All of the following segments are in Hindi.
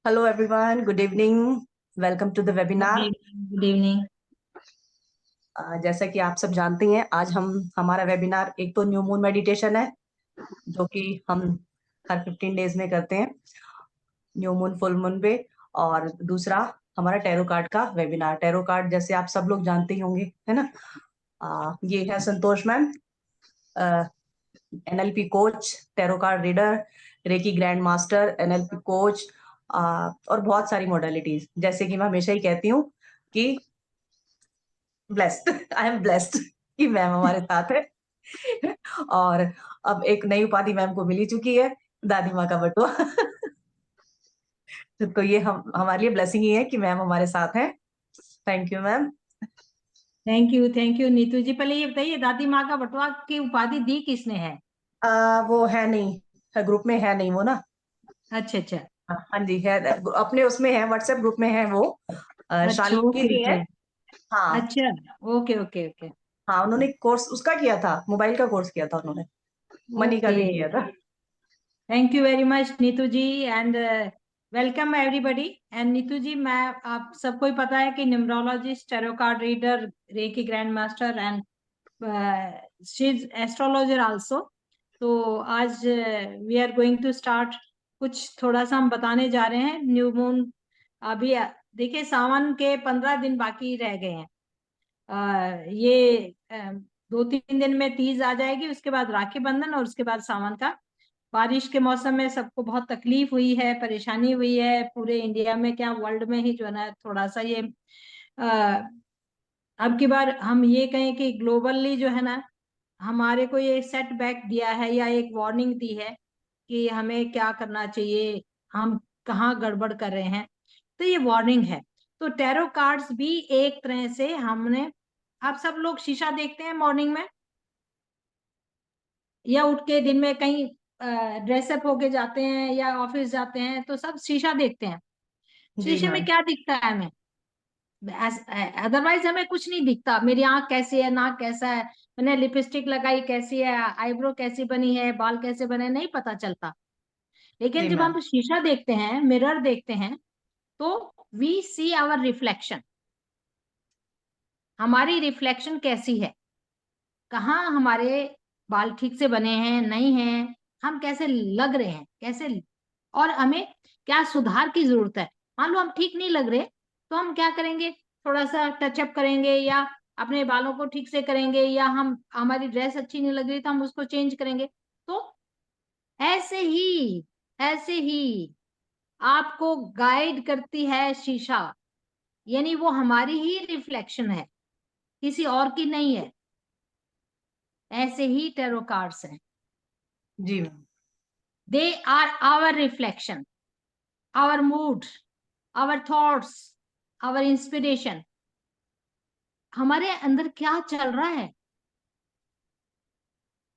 Hello everyone, good evening. Welcome to the webinar. Good evening. जैसा कि आप सब जानते हैं, आज हम हमारा वेबिनार एक तो न्यू मून मेडिटेशन है जो कि हम हर 15 डेज में करते हैं न्यू मून फुल मून पे, और दूसरा हमारा टैरो कार्ड का वेबिनार। टैरो कार्ड जैसे आप सब लोग जानते ही होंगे, है ना। ये है Santosh ma'am, NLP coach, tarot card reader, reiki grand master, NLP coach, और बहुत सारी मॉडलिटीज। जैसे कि मैं हमेशा ही कहती हूँ कि ब्लेस्ड, आई एम ब्लेस्ड कि मैम हमारे साथ है। और अब एक नई उपाधि मैम को मिली चुकी है, दादी माँ का बटुआ। तो ये हम हमारे लिए ब्लेसिंग ही है कि मैम हमारे साथ हैं। Thank you ma'am. Thank you Neetu ji. पहले ये बताइए, दादी माँ का बटुआ की उपाधि दी किसने है? वो है नहीं, ग्रुप में है नहीं वो ना। अच्छा अच्छा। हाँ जी है, अपने उसमें है, व्हाट्सएप ग्रुप में है वो। अच्छा शालिनी ओके जी है। ओके। हाँ अच्छा ओके ओके ओके। हाँ, उन्होंने कोर्स उसका किया था, मोबाइल का कोर्स किया था उन्होंने, मनी का ओके, भी किया था। Thank you very much Neetu ji and welcome everybody. And Neetu ji, मैं आप सबको ही पता है कि numerologist, tarot card reader, reiki grand master and she is astrologer also. तो आज we are going to start. कुछ थोड़ा सा हम बताने जा रहे हैं न्यू मून। अभी देखिए, सावन के 15 दिन बाकी रह गए हैं। ये 2-3 दिन में तीज आ जाएगी, उसके बाद राखी बंधन और उसके बाद सावन का। बारिश के मौसम में सबको बहुत तकलीफ हुई है, परेशानी हुई है, पूरे इंडिया में क्या वर्ल्ड में ही जो है ना, थोड़ा सा ये अब की बार हम ये कहें कि ग्लोबली जो है ना, हमारे को ये सेटबैक दिया है या एक वार्निंग दी है कि हमें क्या करना चाहिए, हम कहाँ गड़बड़ कर रहे हैं। तो ये वार्निंग है। तो टैरो कार्ड्स भी एक तरह से हमने, आप सब लोग शीशा देखते हैं मॉर्निंग में या उठ के दिन में कहीं ड्रेसअप होके जाते हैं या ऑफिस जाते हैं तो सब शीशा देखते हैं। जी शीशे में मैम। क्या दिखता है हमें? अदरवाइज हमें कुछ नहीं दिखता। मेरी आंख कैसी है, नाक कैसा है, मैंने लिपस्टिक लगाई कैसी है, आईब्रो कैसी बनी है, बाल कैसे बने, नहीं पता चलता। लेकिन जी जब मैम। हम शीशा देखते हैं, मिरर देखते हैं, तो वी सी आवर रिफ्लेक्शन। हमारी रिफ्लेक्शन कैसी है, कहाँ हमारे बाल ठीक से बने हैं नहीं हैं, हम कैसे लग रहे हैं, कैसे, और हमें क्या सुधार की जरूरत है। मान लो हम ठीक नहीं लग रहे, तो हम क्या करेंगे? थोड़ा सा टचअप करेंगे या अपने बालों को ठीक से करेंगे, या हम हमारी ड्रेस अच्छी नहीं लग रही तो हम उसको चेंज करेंगे। तो ऐसे ही आपको गाइड करती है शीशा, यानी वो हमारी ही रिफ्लेक्शन है, किसी और की नहीं है। ऐसे ही टैरो कार्ड्स हैं, जी ma'am. they are our reflection, our mood, our thoughts, our inspiration। हमारे अंदर क्या चल रहा है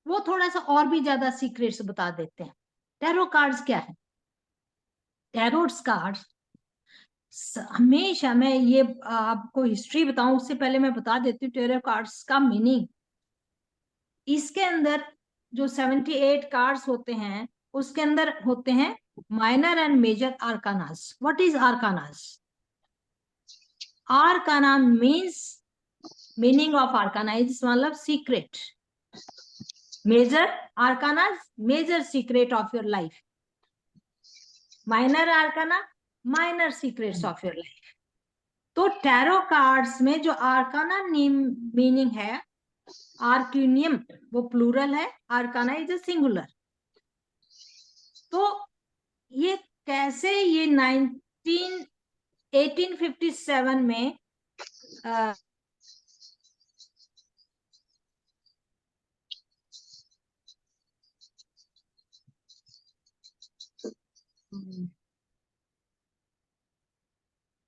वो थोड़ा सा और भी ज्यादा सीक्रेट्स बता देते हैं। टैरो कार्ड्स क्या है? टैरोट्स कार्ड्स हमेशा, मैं ये आपको हिस्ट्री बताऊं उससे पहले मैं बता देती हूँ टैरो कार्ड्स का मीनिंग। इसके अंदर जो 78 कार्ड्स होते हैं, उसके अंदर होते हैं minor and major arcanas. What is arcanas? Arcana means, meaning of arcana is मतलब secret. Major arcana, major secret of your life. Minor arcana, minor secrets of your life. तो टैरो कार्ड्स में जो आर्काना मीनिंग है, आर्क्यूनियम वो प्लूरल है, आर्काना इज अ सिंगुलर। तो ये कैसे, ये 1857 में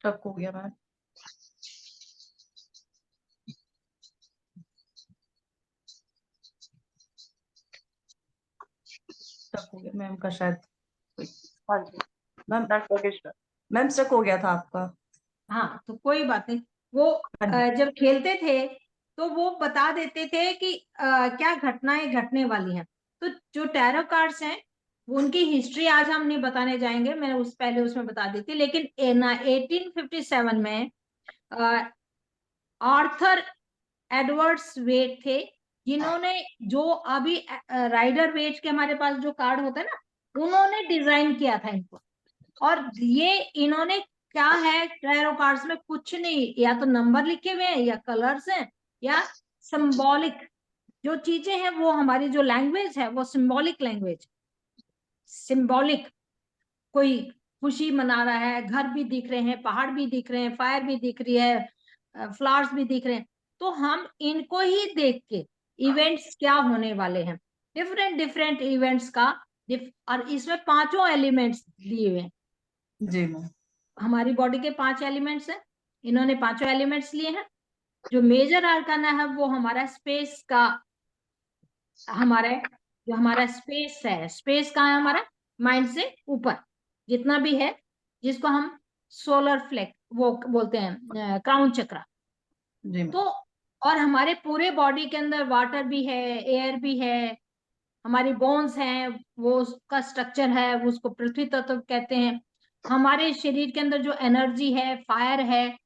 टक हो गया मैम, टक हो गया मैम का शायद कोई। हाँ जी मैम, मैम स्टक हो गया था आपका। हाँ तो कोई बात नहीं। वो हाँ जी। जब खेलते थे तो वो बता देते थे कि क्या घटनाएं घटने वाली हैं। तो जो टैरो कार्ड्स हैं उनकी हिस्ट्री आज हम नहीं बताने जाएंगे, मैंने पहले उसमें बता दी थी। लेकिन 1857 में आर्थर एडवर्ड्स वेट थे, जिन्होंने जो अभी राइडर वेट के हमारे पास जो कार्ड होता है ना, उन्होंने डिजाइन किया था इनको। और ये इन्होंने क्या है, टैरो कार्ड्स में कुछ नहीं, या तो नंबर लिखे हुए हैं, या कलर्स हैं, या सिंबॉलिक जो चीजें हैं, वो हमारी जो लैंग्वेज है वो सिंबॉलिक लैंग्वेज। सिंबॉलिक, कोई खुशी मना रहा है, घर भी दिख रहे हैं, पहाड़ भी दिख रहे हैं, फायर भी दिख रही है, फ्लावर्स भी दिख रहे हैं, तो हम इनको ही देख के इवेंट्स क्या होने वाले हैं, डिफरेंट डिफरेंट इवेंट्स का। और इसमें पांचों एलिमेंट्स दिए हुए हैं। जी मैम। हमारी बॉडी के 5 एलिमेंट्स हैं, इन्होंने पांचों एलिमेंट्स लिए हैं। जो मेजर आर्काना है वो हमारा स्पेस का, हमारे जो हमारा स्पेस है, स्पेस का है हमारा माइंड से ऊपर जितना भी है, जिसको हम सोलर फ्लेक वो बोलते हैं, क्राउन चक्रा। जी मैम। तो और हमारे पूरे बॉडी के अंदर वाटर भी है, एयर भी है, हमारी बोन्स हैं, वो उसका स्ट्रक्चर है, उसको पृथ्वी तत्व कहते हैं। हमारे शरीर के अंदर जो एनर्जी है, फायर है।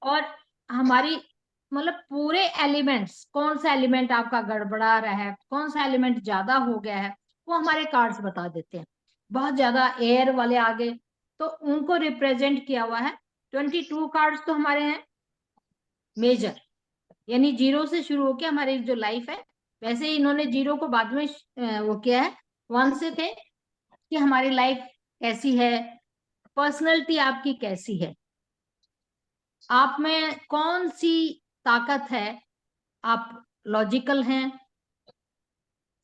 और हमारी मतलब पूरे एलिमेंट्स, कौन सा एलिमेंट आपका गड़बड़ा रहा है, कौन सा एलिमेंट ज्यादा हो गया है, वो हमारे कार्ड्स बता देते हैं। बहुत ज्यादा एयर वाले आगे, तो उनको रिप्रेजेंट किया हुआ है। 22 कार्ड्स तो हमारे हैं मेजर, यानी जीरो से शुरू होकर हमारी जो लाइफ है। वैसे ही इन्होंने जीरो को बाद में वो किया है, 1 से थे कि हमारी लाइफ कैसी है, पर्सनैलिटी आपकी कैसी है, आप में कौन सी ताकत है, आप लॉजिकल हैं,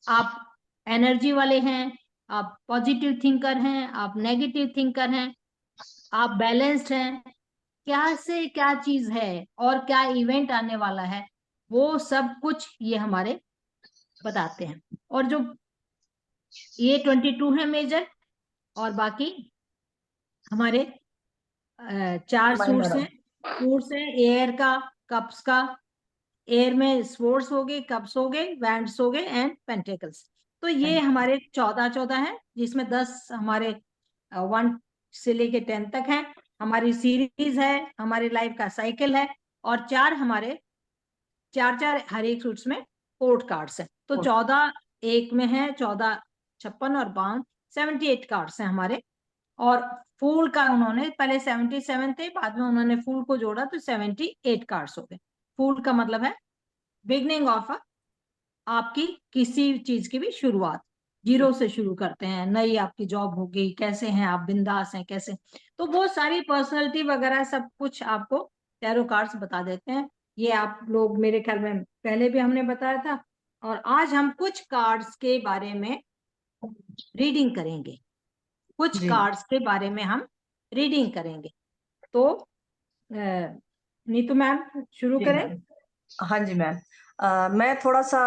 आप एनर्जी वाले हैं, आप पॉजिटिव थिंकर हैं, आप नेगेटिव थिंकर हैं, आप बैलेंस्ड हैं, क्या से क्या चीज है और क्या इवेंट आने वाला है, वो सब कुछ ये हमारे बताते हैं। और जो ये 22 है मेजर, और बाकी हमारे 4 सूट्स माइनर। हैं। सूट्स हैं एयर का, कप्स का, एयर में स्पोर्ट्स हो गए, कप्स हो गए, वैंड्स हो गए, एंड पेंटिकल्स। तो ये हमारे 14 है, जिसमें 10 हमारे 1 से लेके 10 तक है, हमारी सीरीज है, हमारी लाइफ का साइकिल है। और 4 हमारे 4 हर एक सूट्स में कोड कार्ड्स हैं। तो 14 एक में है, 14 56 और 5 78 कार्ड्स हैं हमारे। और फूल का उन्होंने पहले 77 थे, बाद में उन्होंने फूल को जोड़ा तो 78 कार्ड्स हो गए। फूल का मतलब है बिगनिंग ऑफ आपकी किसी चीज की भी शुरुआत, जीरो से शुरू करते हैं, नई आपकी जॉब होगी, कैसे हैं आप, बिंदास हैं कैसे। तो वो सारी पर्सनैलिटी वगैरह सब कुछ आपको टैरो कार्ड्स बता देते हैं। ये आप लोग मेरे ख्याल में पहले भी हमने बताया था। और आज हम कुछ कार्ड्स के बारे में रीडिंग करेंगे, कुछ जी कार्ड्स के बारे में हम रीडिंग करेंगे। तो नीतू मैम शुरू जी करें। मैम। हाँ जी मैम। मैं थोड़ा सा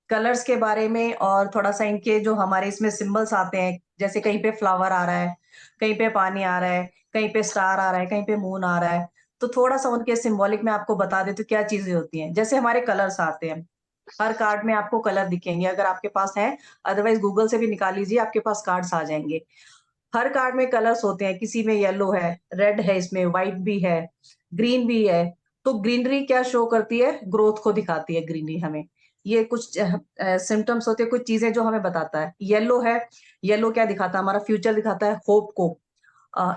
कलर्स के बारे में और थोड़ा सा इनके जो हमारे इसमें सिंबल्स आते हैं, जैसे कहीं पे फ्लावर आ रहा है, कहीं पे पानी आ रहा है, कहीं पे स्टार आ रहा है, कहीं पे मून आ रहा है, तो थोड़ा सा उनके सिंबॉलिक में आपको बता देती हूँ क्या चीजें होती हैं। जैसे हमारे कलर्स आते हैं, हर कार्ड में आपको कलर दिखेंगे अगर आपके पास है, अदरवाइज गूगल से भी निकाल लीजिए, आपके पास कार्ड्स आ जाएंगे। हर कार्ड में कलर्स होते हैं, किसी में येलो है, रेड है, इसमें व्हाइट भी है, ग्रीन भी है। तो ग्रीनरी क्या शो करती है, ग्रोथ को दिखाती है ग्रीनरी हमें। ये कुछ सिम्टम्स होते हैं, कुछ चीजें जो हमें बताता है। येलो है, येलो क्या दिखाता है, हमारा फ्यूचर दिखाता है, होप को।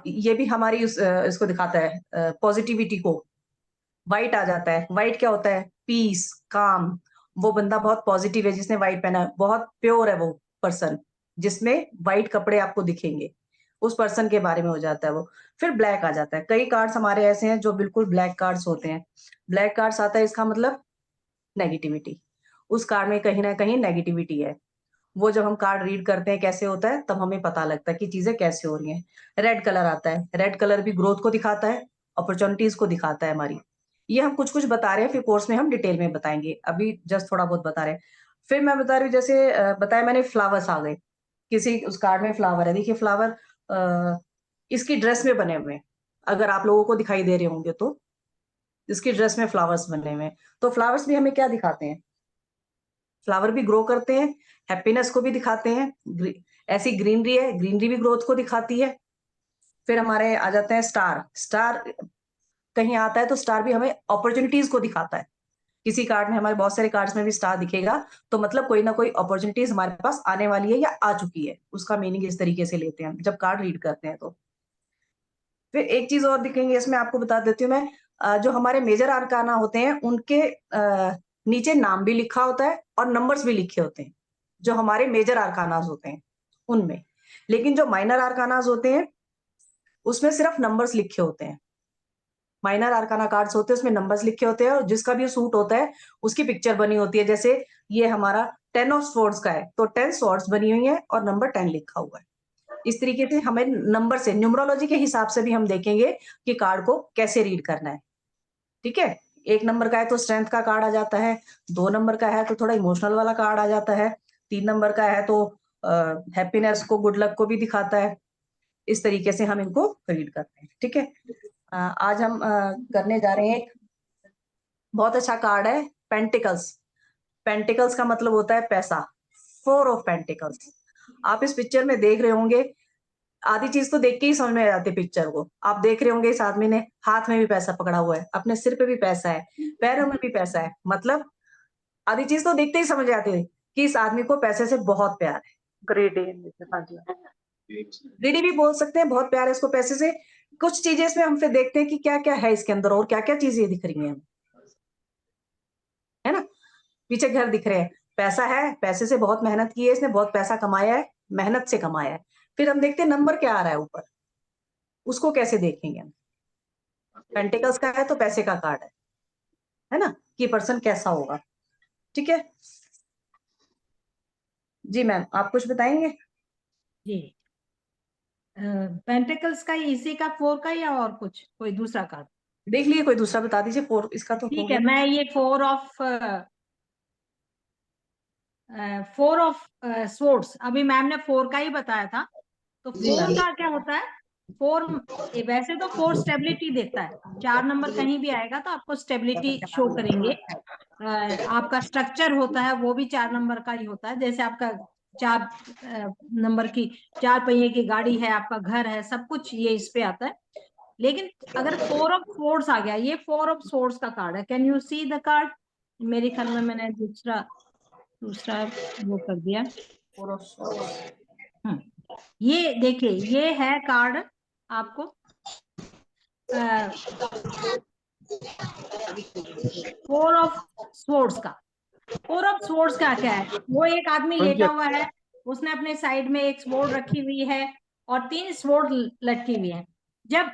ये भी हमारी इसको दिखाता है, पॉजिटिविटी को। व्हाइट आ जाता है, व्हाइट क्या होता है, पीस, काम। वो बंदा बहुत पॉजिटिव है जिसने व्हाइट पहना है, बहुत प्योर है वो पर्सन, जिसमें व्हाइट कपड़े आपको दिखेंगे, उस पर्सन के बारे में हो जाता है वो। फिर ब्लैक आ जाता है, कई कार्ड्स हमारे ऐसे हैं जो बिल्कुल ब्लैक कार्ड्स होते हैं। ब्लैक कार्ड्स आता है, इसका मतलब नेगेटिविटी, उस कार्ड में कहीं ना कहीं नेगेटिविटी है। वो जब हम कार्ड रीड करते हैं कैसे होता है, तब हमें पता लगता है कि चीजें कैसे हो रही हैं। रेड कलर आता है, रेड कलर भी ग्रोथ को दिखाता है, अपॉर्चुनिटीज को दिखाता है हमारी। ये हम कुछ कुछ बता रहे हैं, फिर कोर्स में हम डिटेल में बताएंगे, अभी जस्ट थोड़ा बहुत बता रहे हैं। फिर मैं बता रही हूँ, जैसे बताया मैंने, फ्लावर्स आ गए, किसी उस कार्ड में फ्लावर है, देखिए फ्लावर इसकी ड्रेस में बने हुए हैं, अगर आप लोगों को दिखाई दे रहे होंगे तो इसकी ड्रेस में फ्लावर्स बने हुए हैं। तो फ्लावर्स भी हमें क्या दिखाते हैं, फ्लावर भी ग्रो करते हैं, हैप्पीनेस को भी दिखाते हैं। ऐसी ग्रीनरी है, ग्रीनरी भी ग्रोथ को दिखाती है। फिर हमारे आ जाते हैं स्टार। स्टार कहीं आता है तो स्टार भी हमें अपॉर्चुनिटीज को दिखाता है। किसी कार्ड में, हमारे बहुत सारे कार्ड्स में भी स्टार दिखेगा तो मतलब कोई ना कोई अपॉर्चुनिटीज हमारे पास आने वाली है या आ चुकी है, उसका मीनिंग इस तरीके से लेते हैं हम जब कार्ड रीड करते हैं। तो फिर एक चीज और दिखेंगे इसमें, आपको बता देती हूँ मैं। जो हमारे मेजर आर्काना होते हैं उनके नीचे नाम भी लिखा होता है और नंबर्स भी लिखे होते हैं, जो हमारे मेजर आर्कानाज होते हैं उनमें। लेकिन जो माइनर आर्कानाज होते हैं उसमें सिर्फ नंबर्स लिखे होते हैं। माइनर आर्काना कार्ड्स होते हैं उसमें नंबर्स लिखे होते हैं और जिसका भी सूट होता है उसकी पिक्चर बनी होती है। जैसे ये हमारा 10 ऑफ स्वॉर्ड्स का है तो 10 स्वॉर्ड्स बनी हुई है और नंबर 10 लिखा हुआ है। इस तरीके से हमें नंबर से, न्यूमरोलॉजी के हिसाब से भी हम देखेंगे कि कार्ड को कैसे रीड करना है। ठीक है, 1 नंबर का है तो स्ट्रेंथ का कार्ड आ जाता है, 2 नंबर का है तो थोड़ा इमोशनल वाला कार्ड आ जाता है, 3 नंबर का है तो हैप्पीनेस को, गुड लक को भी दिखाता है। इस तरीके से हम इनको रीड करते हैं। ठीक है, आज हम करने जा रहे हैं एक बहुत अच्छा कार्ड है, पेंटिकल्स। पेंटिकल्स का मतलब होता है पैसा, 4 ऑफ पेंटिकल्स। आप इस पिक्चर में देख रहे होंगे, आधी चीज तो देख के ही समझ में आ जाती है पिक्चर को। आप देख रहे होंगे इस आदमी ने हाथ में भी पैसा पकड़ा हुआ है, अपने सिर पे भी पैसा है, पैरों में भी पैसा है। मतलब आधी चीज तो देखते ही समझ आती है कि इस आदमी को पैसे से बहुत प्यार है। ग्रेडी, हाँ जी, ग्रेडी भी बोल सकते हैं, बहुत प्यार है इसको पैसे से। कुछ चीजें इसमें हम फिर देखते हैं कि क्या क्या है इसके अंदर और क्या क्या चीजें दिख रही हैं, है ना। पीछे घर दिख रहे हैं, पैसा है, पैसे से बहुत मेहनत की है इसने, बहुत पैसा कमाया है, मेहनत से कमाया है। फिर हम देखते हैं नंबर क्या आ रहा है ऊपर, उसको कैसे देखेंगे हम। पेंटिकल्स का है तो पैसे का कार्ड है ना, कि पर्सन कैसा होगा। ठीक है जी मैम, आप कुछ बताएंगे। जी, पेंटिकल्स का इसी का 4 का या और कुछ कोई दूसरा कार्ड? देख लिए, कोई दूसरा बता दीजिए। 4 इसका तो हो ठीक है, गया। मैं ये 4 ऑफ स्वॉर्ड्स, अभी मैम ने 4 का ही बताया था। तो जी 4 मैम। का क्या होता है? 4 वैसे तो 4 स्टेबिलिटी देता है। 4 नंबर कहीं भी आएगा तो आपको स्टेबिलिटी शो करेंगे। आपका स्ट्रक्चर होता है वो भी 4 नंबर का ही होता है। जैसे आपका 4 नंबर की 4 पहिए की गाड़ी है, आपका घर है, सब कुछ ये इस पे आता है। लेकिन अगर 4 ऑफ स्वॉर्ड्स आ गया, ये 4 ऑफ स्वॉर्ड्स का कार्ड है। Can you see the card? मेरे ख्याल में मैंने दूसरा दूसरा वो कर दिया। 4 ऑफ सॉर्ड्स। ये देखिए, ये है कार्ड आपको 4 ऑफ स्वॉर्ड्स का। 4 ऑफ स्वॉर्ड्स का क्या है? वो एक आदमी लेटा हुआ है, उसने अपने साइड में एक स्वॉर्ड रखी हुई है और 3 स्वॉर्ड लटकी हुई है। जब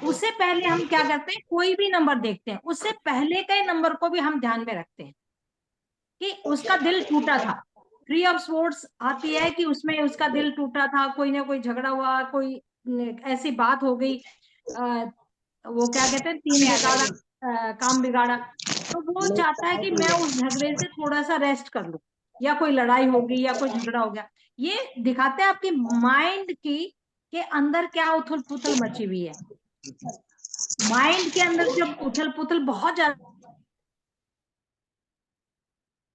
उससे पहले हम क्या करते हैं, कोई भी नंबर देखते हैं, उससे पहले के नंबर को भी हम ध्यान में रखते हैं कि उसका दिल टूटा था। 3 ऑफ स्वॉर्ड्स आती है कि उसमें उसका दिल टूटा था, कोई ना कोई झगड़ा हुआ, कोई ऐसी बात हो गई, वो क्या कहते हैं, 3 बिगाड़ा काम बिगाड़ा। तो वो चाहता है कि मैं उस झगड़े से थोड़ा सा रेस्ट कर लूं, या कोई लड़ाई होगी या कोई झगड़ा हो गया। ये दिखाते हैं आपकी माइंड की के अंदर क्या उथल पुथल मची हुई है। माइंड के अंदर जब उथल पुथल बहुत ज्यादा।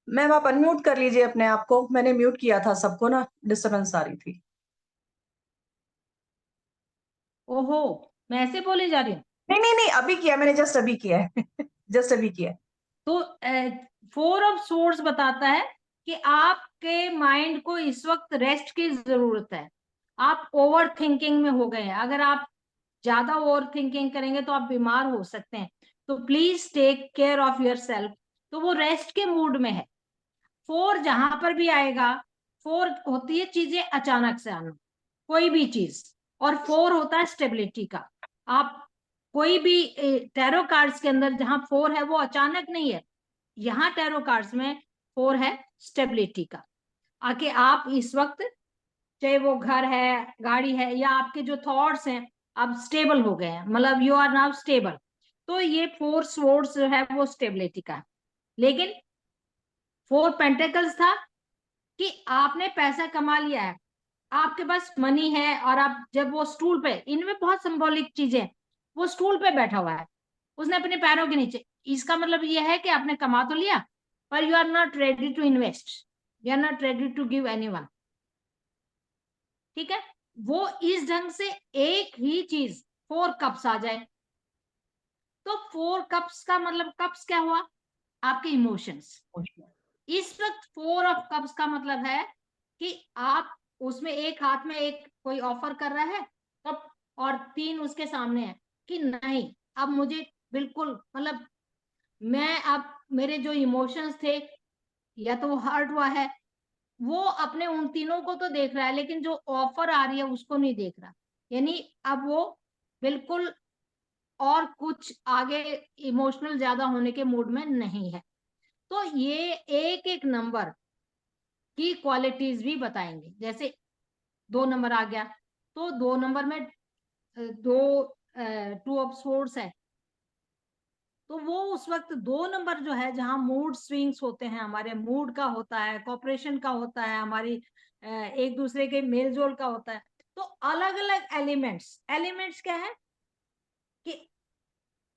मैम आप अनम्यूट कर लीजिए अपने आप को, मैंने म्यूट किया था सबको ना, डिस्टरबेंस आ रही थी। ओहो, मैं ऐसे बोले जा रही हूँ। नहीं नहीं नहीं, अभी किया मैंने, जस्ट अभी किया है जस्ट अभी किया है। तो 4 ऑफ सोर्स बताता है कि आपके माइंड को इस वक्त रेस्ट की जरूरत है। आप ओवर थिंकिंग में हो गए हैं। अगर आप ज्यादा ओवर थिंकिंग करेंगे तो आप बीमार हो सकते हैं। तो please take care of yourself. तो वो रेस्ट के मूड में है। 4 जहां पर भी आएगा, 4 होती है चीजें अचानक से आना, कोई भी चीज। और 4 होता है स्टेबिलिटी का। आप कोई भी टैरो कार्ड्स के अंदर जहां 4 है वो अचानक नहीं है। यहाँ टैरो कार्ड्स में 4 है स्टेबिलिटी का। आके आप इस वक्त, चाहे वो घर है, गाड़ी है, या आपके जो थॉट्स हैं, आप स्टेबल हो गए हैं, मतलब यू आर नाउ स्टेबल। तो ये 4 स्वॉर्ड्स जो है वो स्टेबिलिटी का है। लेकिन 4 पेंटिकल्स था कि आपने पैसा कमा लिया है, आपके पास मनी है, और आप जब वो स्टूल पे, इनमें बहुत सिंबॉलिक चीजें, वो स्टूल पे बैठा हुआ है, उसने अपने पैरों के नीचे, इसका मतलब ये है कि आपने कमा तो लिया, पर you are not ready to invest, you are not ready to give anyone. ठीक है, वो इस ढंग से एक ही चीज 4 कप्स आ जाए, तो 4 कप्स का मतलब कप्स क्या हुआ, आपके इमोशंस। इस वक्त 4 ऑफ कप्स का मतलब है कि आप उसमें एक हाथ में एक कोई ऑफर कर रहा है कप, और 3 उसके सामने है कि नहीं, अब मुझे बिल्कुल मतलब मैं अब मेरे जो इमोशंस थे, या तो वो हर्ट हुआ है, वो अपने उन तीनों को तो देख रहा है, लेकिन जो ऑफर आ रही है उसको नहीं देख रहा। यानी अब वो बिल्कुल और कुछ आगे इमोशनल ज्यादा होने के मूड में नहीं है। तो ये एक एक नंबर की क्वालिटीज भी बताएंगे। जैसे 2 नंबर आ गया, तो 2 नंबर में दो 2 ऑफ सोर्स है, तो वो उस वक्त 2 नंबर जो है जहां मूड स्विंग्स होते हैं, हमारे मूड का होता है, कॉपरेशन का होता है, हमारी एक दूसरे के मेल जोल का होता है। तो अलग अलग एलिमेंट्स, एलिमेंट्स क्या है कि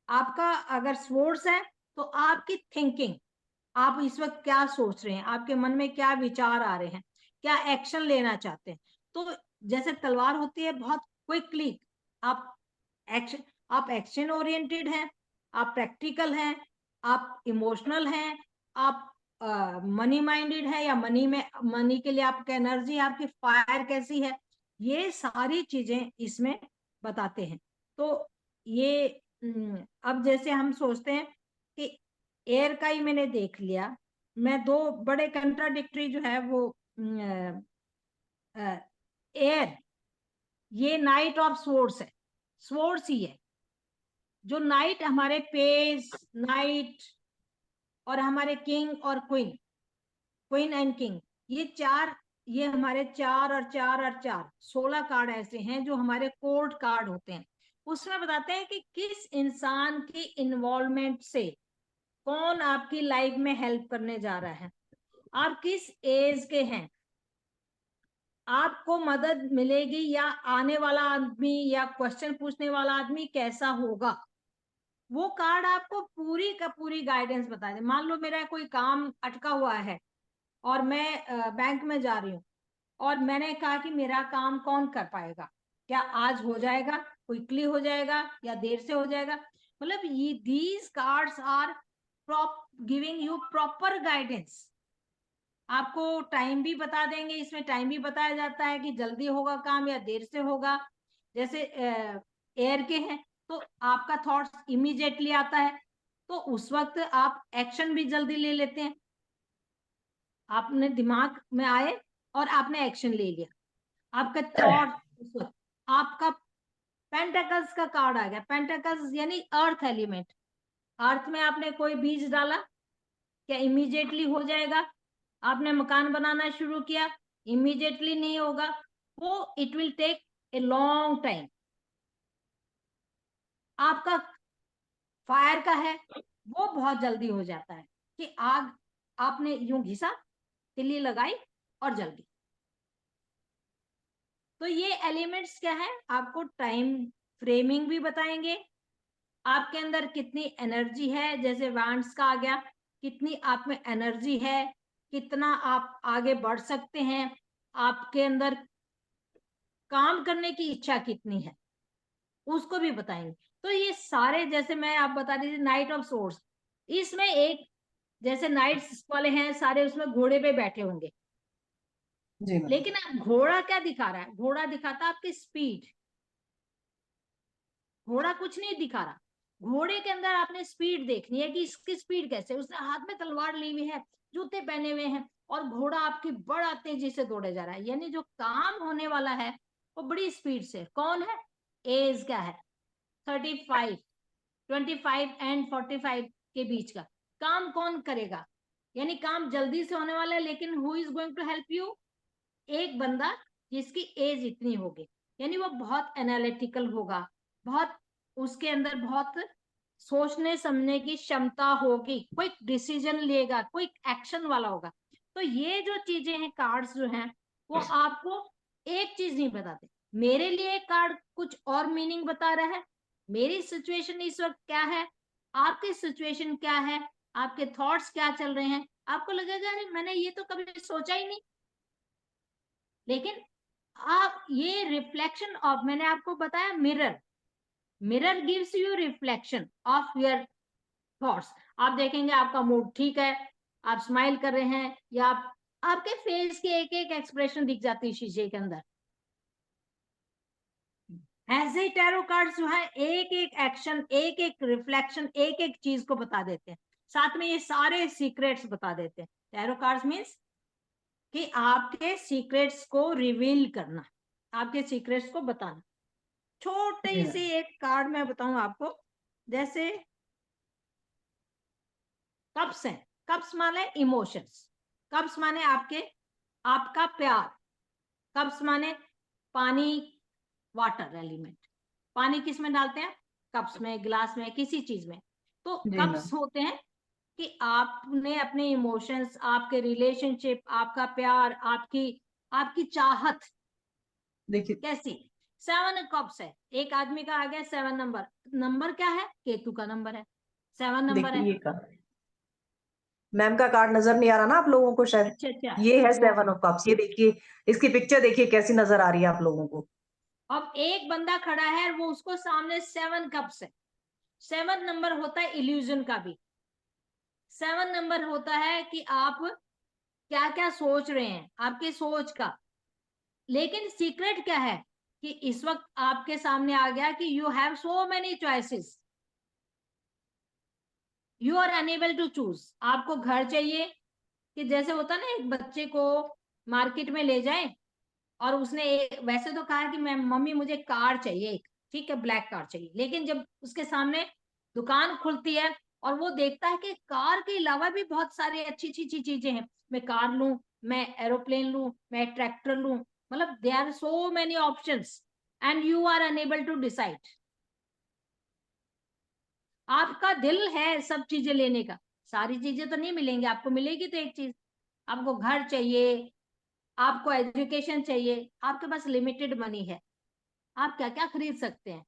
आपका अगर सोर्स है तो आपकी थिंकिंग, आप इस वक्त क्या सोच रहे हैं, आपके मन में क्या विचार आ रहे हैं, क्या एक्शन लेना चाहते हैं। तो जैसे तलवार होती है बहुत क्विकली, आप एक्शन, आप एक्शन ओरिएंटेड हैं, आप प्रैक्टिकल हैं, आप इमोशनल हैं, आप मनी माइंडेड है, या मनी में मनी के लिए आपकी एनर्जी, आपकी फायर कैसी है, ये सारी चीजें इसमें बताते हैं। तो ये अब जैसे हम सोचते हैं कि एयर का ही मैंने देख लिया, मैं 2 बड़े कंट्राडिक्टरी जो है वो एयर, ये नाइट ऑफ स्वॉर्ड्स है, स्वॉर्ड्स ही है। जो नाइट हमारे पेज, नाइट और हमारे किंग और क्वीन, क्वीन एंड किंग, ये 4, ये हमारे 4 और 4 और 4 16 कार्ड ऐसे हैं जो हमारे कोर्ट कार्ड होते हैं। उसमें बताते हैं कि किस इंसान की इन्वॉल्वमेंट से कौन आपकी लाइफ में हेल्प करने जा रहा है, आप किस एज के हैं, आपको मदद मिलेगी, या आने वाला आदमी या क्वेश्चन पूछने वाला आदमी कैसा होगा। वो कार्ड आपको पूरी का पूरी गाइडेंस बता दे। मान लो मेरा कोई काम अटका हुआ है और मैं बैंक में जा रही हूँ, और मैंने कहा कि मेरा काम कौन कर पाएगा, क्या आज हो जाएगा, क्विकली हो जाएगा या देर से हो जाएगा। मतलब ये these cards are giving you proper guidance. आपको टाइम भी बता देंगे, इसमें टाइम भी बताया जाता है कि जल्दी होगा काम या देर से होगा। जैसे एयर के हैं तो आपका थॉट्स इमीडिएटली आता है, तो उस वक्त आप एक्शन भी जल्दी ले लेते हैं, आपने दिमाग में आए और आपने एक्शन ले लिया, आपका थॉट उस वक्त। आपका पेंटाकल्स का कार्ड आ गया, पेंटाकल्स यानी अर्थ एलिमेंट, अर्थ में आपने कोई बीज डाला, क्या इमीडिएटली हो जाएगा। आपने मकान बनाना शुरू किया, इमीडिएटली नहीं होगा, वो it will take a long time. आपका फायर का है, वो बहुत जल्दी हो जाता है कि आग आपने यूं घिसा, तिल्ली लगाई और जल गई। तो ये एलिमेंट्स क्या है, आपको टाइम फ्रेमिंग भी बताएंगे, आपके अंदर कितनी एनर्जी है, जैसे वांड्स का आ गया, कितनी आप में एनर्जी है, कितना आप आगे बढ़ सकते हैं, आपके अंदर काम करने की इच्छा कितनी है, उसको भी बताएंगे। तो ये सारे, जैसे मैं आप बता रही थी नाइट ऑफ सोर्स, इसमें एक जैसे नाइट्स वाले हैं सारे, उसमें घोड़े पे बैठे होंगे, जी मैम। लेकिन अब घोड़ा क्या दिखा रहा है, घोड़ा दिखाता है आपकी स्पीड, घोड़ा कुछ नहीं दिखा रहा। घोड़े के अंदर आपने स्पीड देखनी है कि इसकी स्पीड कैसे, उसने हाथ में तलवार ली हुई है, जूते पहने हुए हैं, और घोड़ा आपकी बड़ा तेजी से दौड़े जा रहा है, यानी जो काम होने वाला है वो बड़ी स्पीड से। कौन है, एज क्या है 35, 25 एंड 45 के बीच का, काम कौन करेगा, यानी काम जल्दी से होने वाला है, लेकिन who is going to help you, एक बंदा जिसकी एज इतनी होगी, यानी वो बहुत एनालिटिकल होगा, बहुत उसके अंदर बहुत सोचने समझने की क्षमता होगी, क्विक डिसीजन लेगा, क्विक एक्शन वाला होगा। तो ये जो चीजें हैं, कार्ड्स जो हैं, वो आपको एक चीज नहीं बताते। मेरे लिए कार्ड कुछ और मीनिंग बता रहा है, मेरी सिचुएशन इस वक्त क्या है, आपकी सिचुएशन क्या है, आपके थॉट्स क्या चल रहे हैं, आपको लगेगा अरे मैंने ये तो कभी सोचा ही नहीं, लेकिन आप ये रिफ्लेक्शन ऑफ, मैंने आपको बताया mirror, mirror gives you reflection of your thoughts. आप देखेंगे आपका मूड ठीक है, आप स्माइल कर रहे हैं, या आपके फेस के एक एक एक्सप्रेशन दिख जाती है शीशे के अंदर। ऐसे ही टैरो कार्ड्स जो है एक एक एक्शन, एक एक रिफ्लेक्शन, एक एक चीज को बता देते हैं, साथ में ये सारे सीक्रेट्स बता देते हैं। टैरो कार्ड्स मीन्स कि आपके सीक्रेट्स को रिवील करना, आपके सीक्रेट्स को बताना। छोटी सी एक कार्ड मैं बताऊं आपको, जैसे कप्स है, कप्स माने इमोशंस, कप्स माने आपके, आपका प्यार, कप्स माने पानी, वाटर एलिमेंट। पानी किस में डालते हैं? कप्स में, गिलास में, किसी चीज में। तो जी मैम। कप्स होते हैं कि आपने अपने इमोशंस, आपके रिलेशनशिप, आपका प्यार, आपकी आपकी चाहत देखिए कैसी। 7 कप्स है, एक आदमी का आ गया 7 नंबर, नंबर क्या है? केतु का नंबर है, 7 नंबर देखिए है। ये कार्ड, मैम का कार्ड नजर नहीं आ रहा ना आप लोगों को शायद। अच्छा अच्छा, ये है वो 7 ऑफ कप्स, ये देखिए, इसकी पिक्चर देखिए कैसी नजर आ रही है आप लोगों को। अब एक बंदा खड़ा है, वो उसको सामने 7 कप्स है। 7 नंबर होता है इल्यूजन का भी। 7 नंबर होता है कि आप क्या क्या सोच रहे हैं, आपकी सोच का। लेकिन सीक्रेट क्या है कि इस वक्त आपके सामने आ गया कि you have so many choices, you are unable to choose. आपको घर चाहिए, कि जैसे होता ना एक बच्चे को मार्केट में ले जाए, और उसने वैसे तो कहा कि मैं मम्मी मुझे कार चाहिए एक, ठीक है ब्लैक कार चाहिए, लेकिन जब उसके सामने दुकान खुलती है और वो देखता है कि कार के अलावा भी बहुत सारी अच्छी अच्छी चीजें हैं, मैं कार लूं, मैं एरोप्लेन लूं, मैं ट्रैक्टर लूं, मतलब they are so many options, and you are unable to decide. आपका दिल है सब चीजें लेने का, सारी चीजें तो नहीं मिलेंगी आपको, मिलेगी तो एक चीज। आपको घर चाहिए, आपको एजुकेशन चाहिए, आपके पास लिमिटेड मनी है, आप क्या क्या खरीद सकते हैं।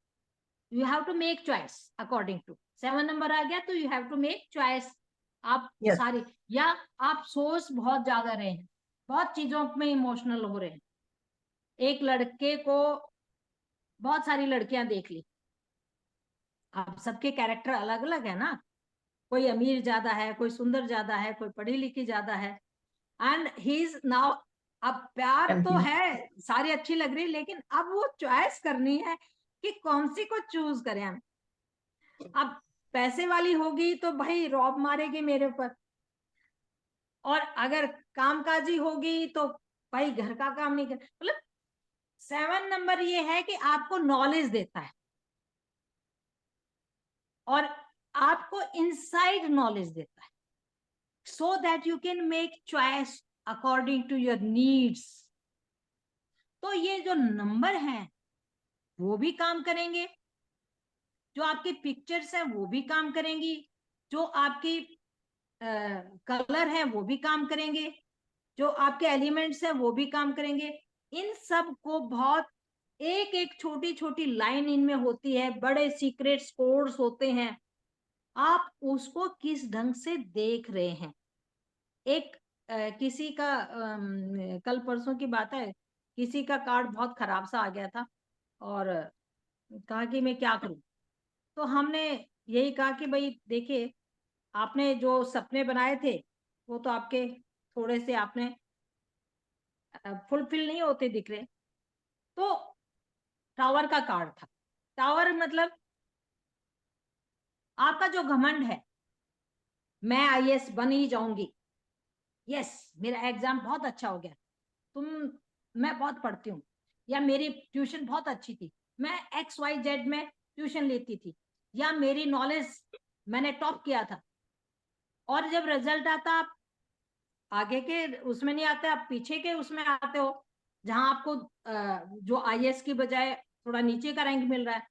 You have to make choice according to 7 number आ गया, तो you have to make choice. आप यस। सारी, या आप सोच बहुत ज्यादा रहे हैं, बहुत चीजों में इमोशनल हो रहे हैं। एक लड़के को बहुत सारी लड़कियां देख ली, अब सबके कैरेक्टर अलग अलग है ना, कोई अमीर ज्यादा है, कोई सुंदर ज्यादा है, कोई पढ़ी लिखी ज्यादा है, एंड ही इज नाउ, अब प्यार तो कंफ्यूज। है, सारी अच्छी लग रही, लेकिन अब वो चॉइस करनी है कि कौन सी को चूज करें हम। अब पैसे वाली होगी तो भाई रौब मारेगी मेरे ऊपर, और अगर कामकाजी होगी तो भाई घर का काम नहीं कर, मतलब 7 नंबर ये है कि आपको नॉलेज देता है, और आपको इनसाइड नॉलेज देता है, so that you can make choice according to your needs। तो ये जो नंबर हैं वो भी काम करेंगे, जो आपकी पिक्चर्स हैं वो भी काम करेंगी, जो आपकी कलर है वो भी काम करेंगे, जो आपके एलिमेंट्स हैं वो भी काम करेंगे। इन सब को बहुत, एक एक छोटी छोटी लाइन इनमें होती है, बड़े सीक्रेट्स कोड्स होते हैं, आप उसको किस ढंग से देख रहे हैं। एक किसी का कल परसों की बात है, किसी का कार्ड बहुत खराब सा आ गया था, और कहा कि मैं क्या करूं। तो हमने यही कहा कि भाई देखिए, आपने जो सपने बनाए थे वो तो आपके थोड़े से आपने फुलफिल नहीं होते दिख रहे। तो टावर का कार्ड था, टावर मतलब आपका जो घमंड है, मैं आईएएस बन ही जाऊंगी, यस मेरा एग्जाम बहुत अच्छा हो गया, तुम, मैं बहुत पढ़ती हूँ, या मेरी ट्यूशन बहुत अच्छी थी, मैं XYZ में ट्यूशन लेती थी, या मेरी नॉलेज, मैंने टॉप किया था। और जब रिजल्ट आता, आप आगे के उसमें नहीं आते, आप पीछे के उसमें आते हो, जहां आपको जो आईएएस की बजाय थोड़ा नीचे का रैंक मिल रहा है।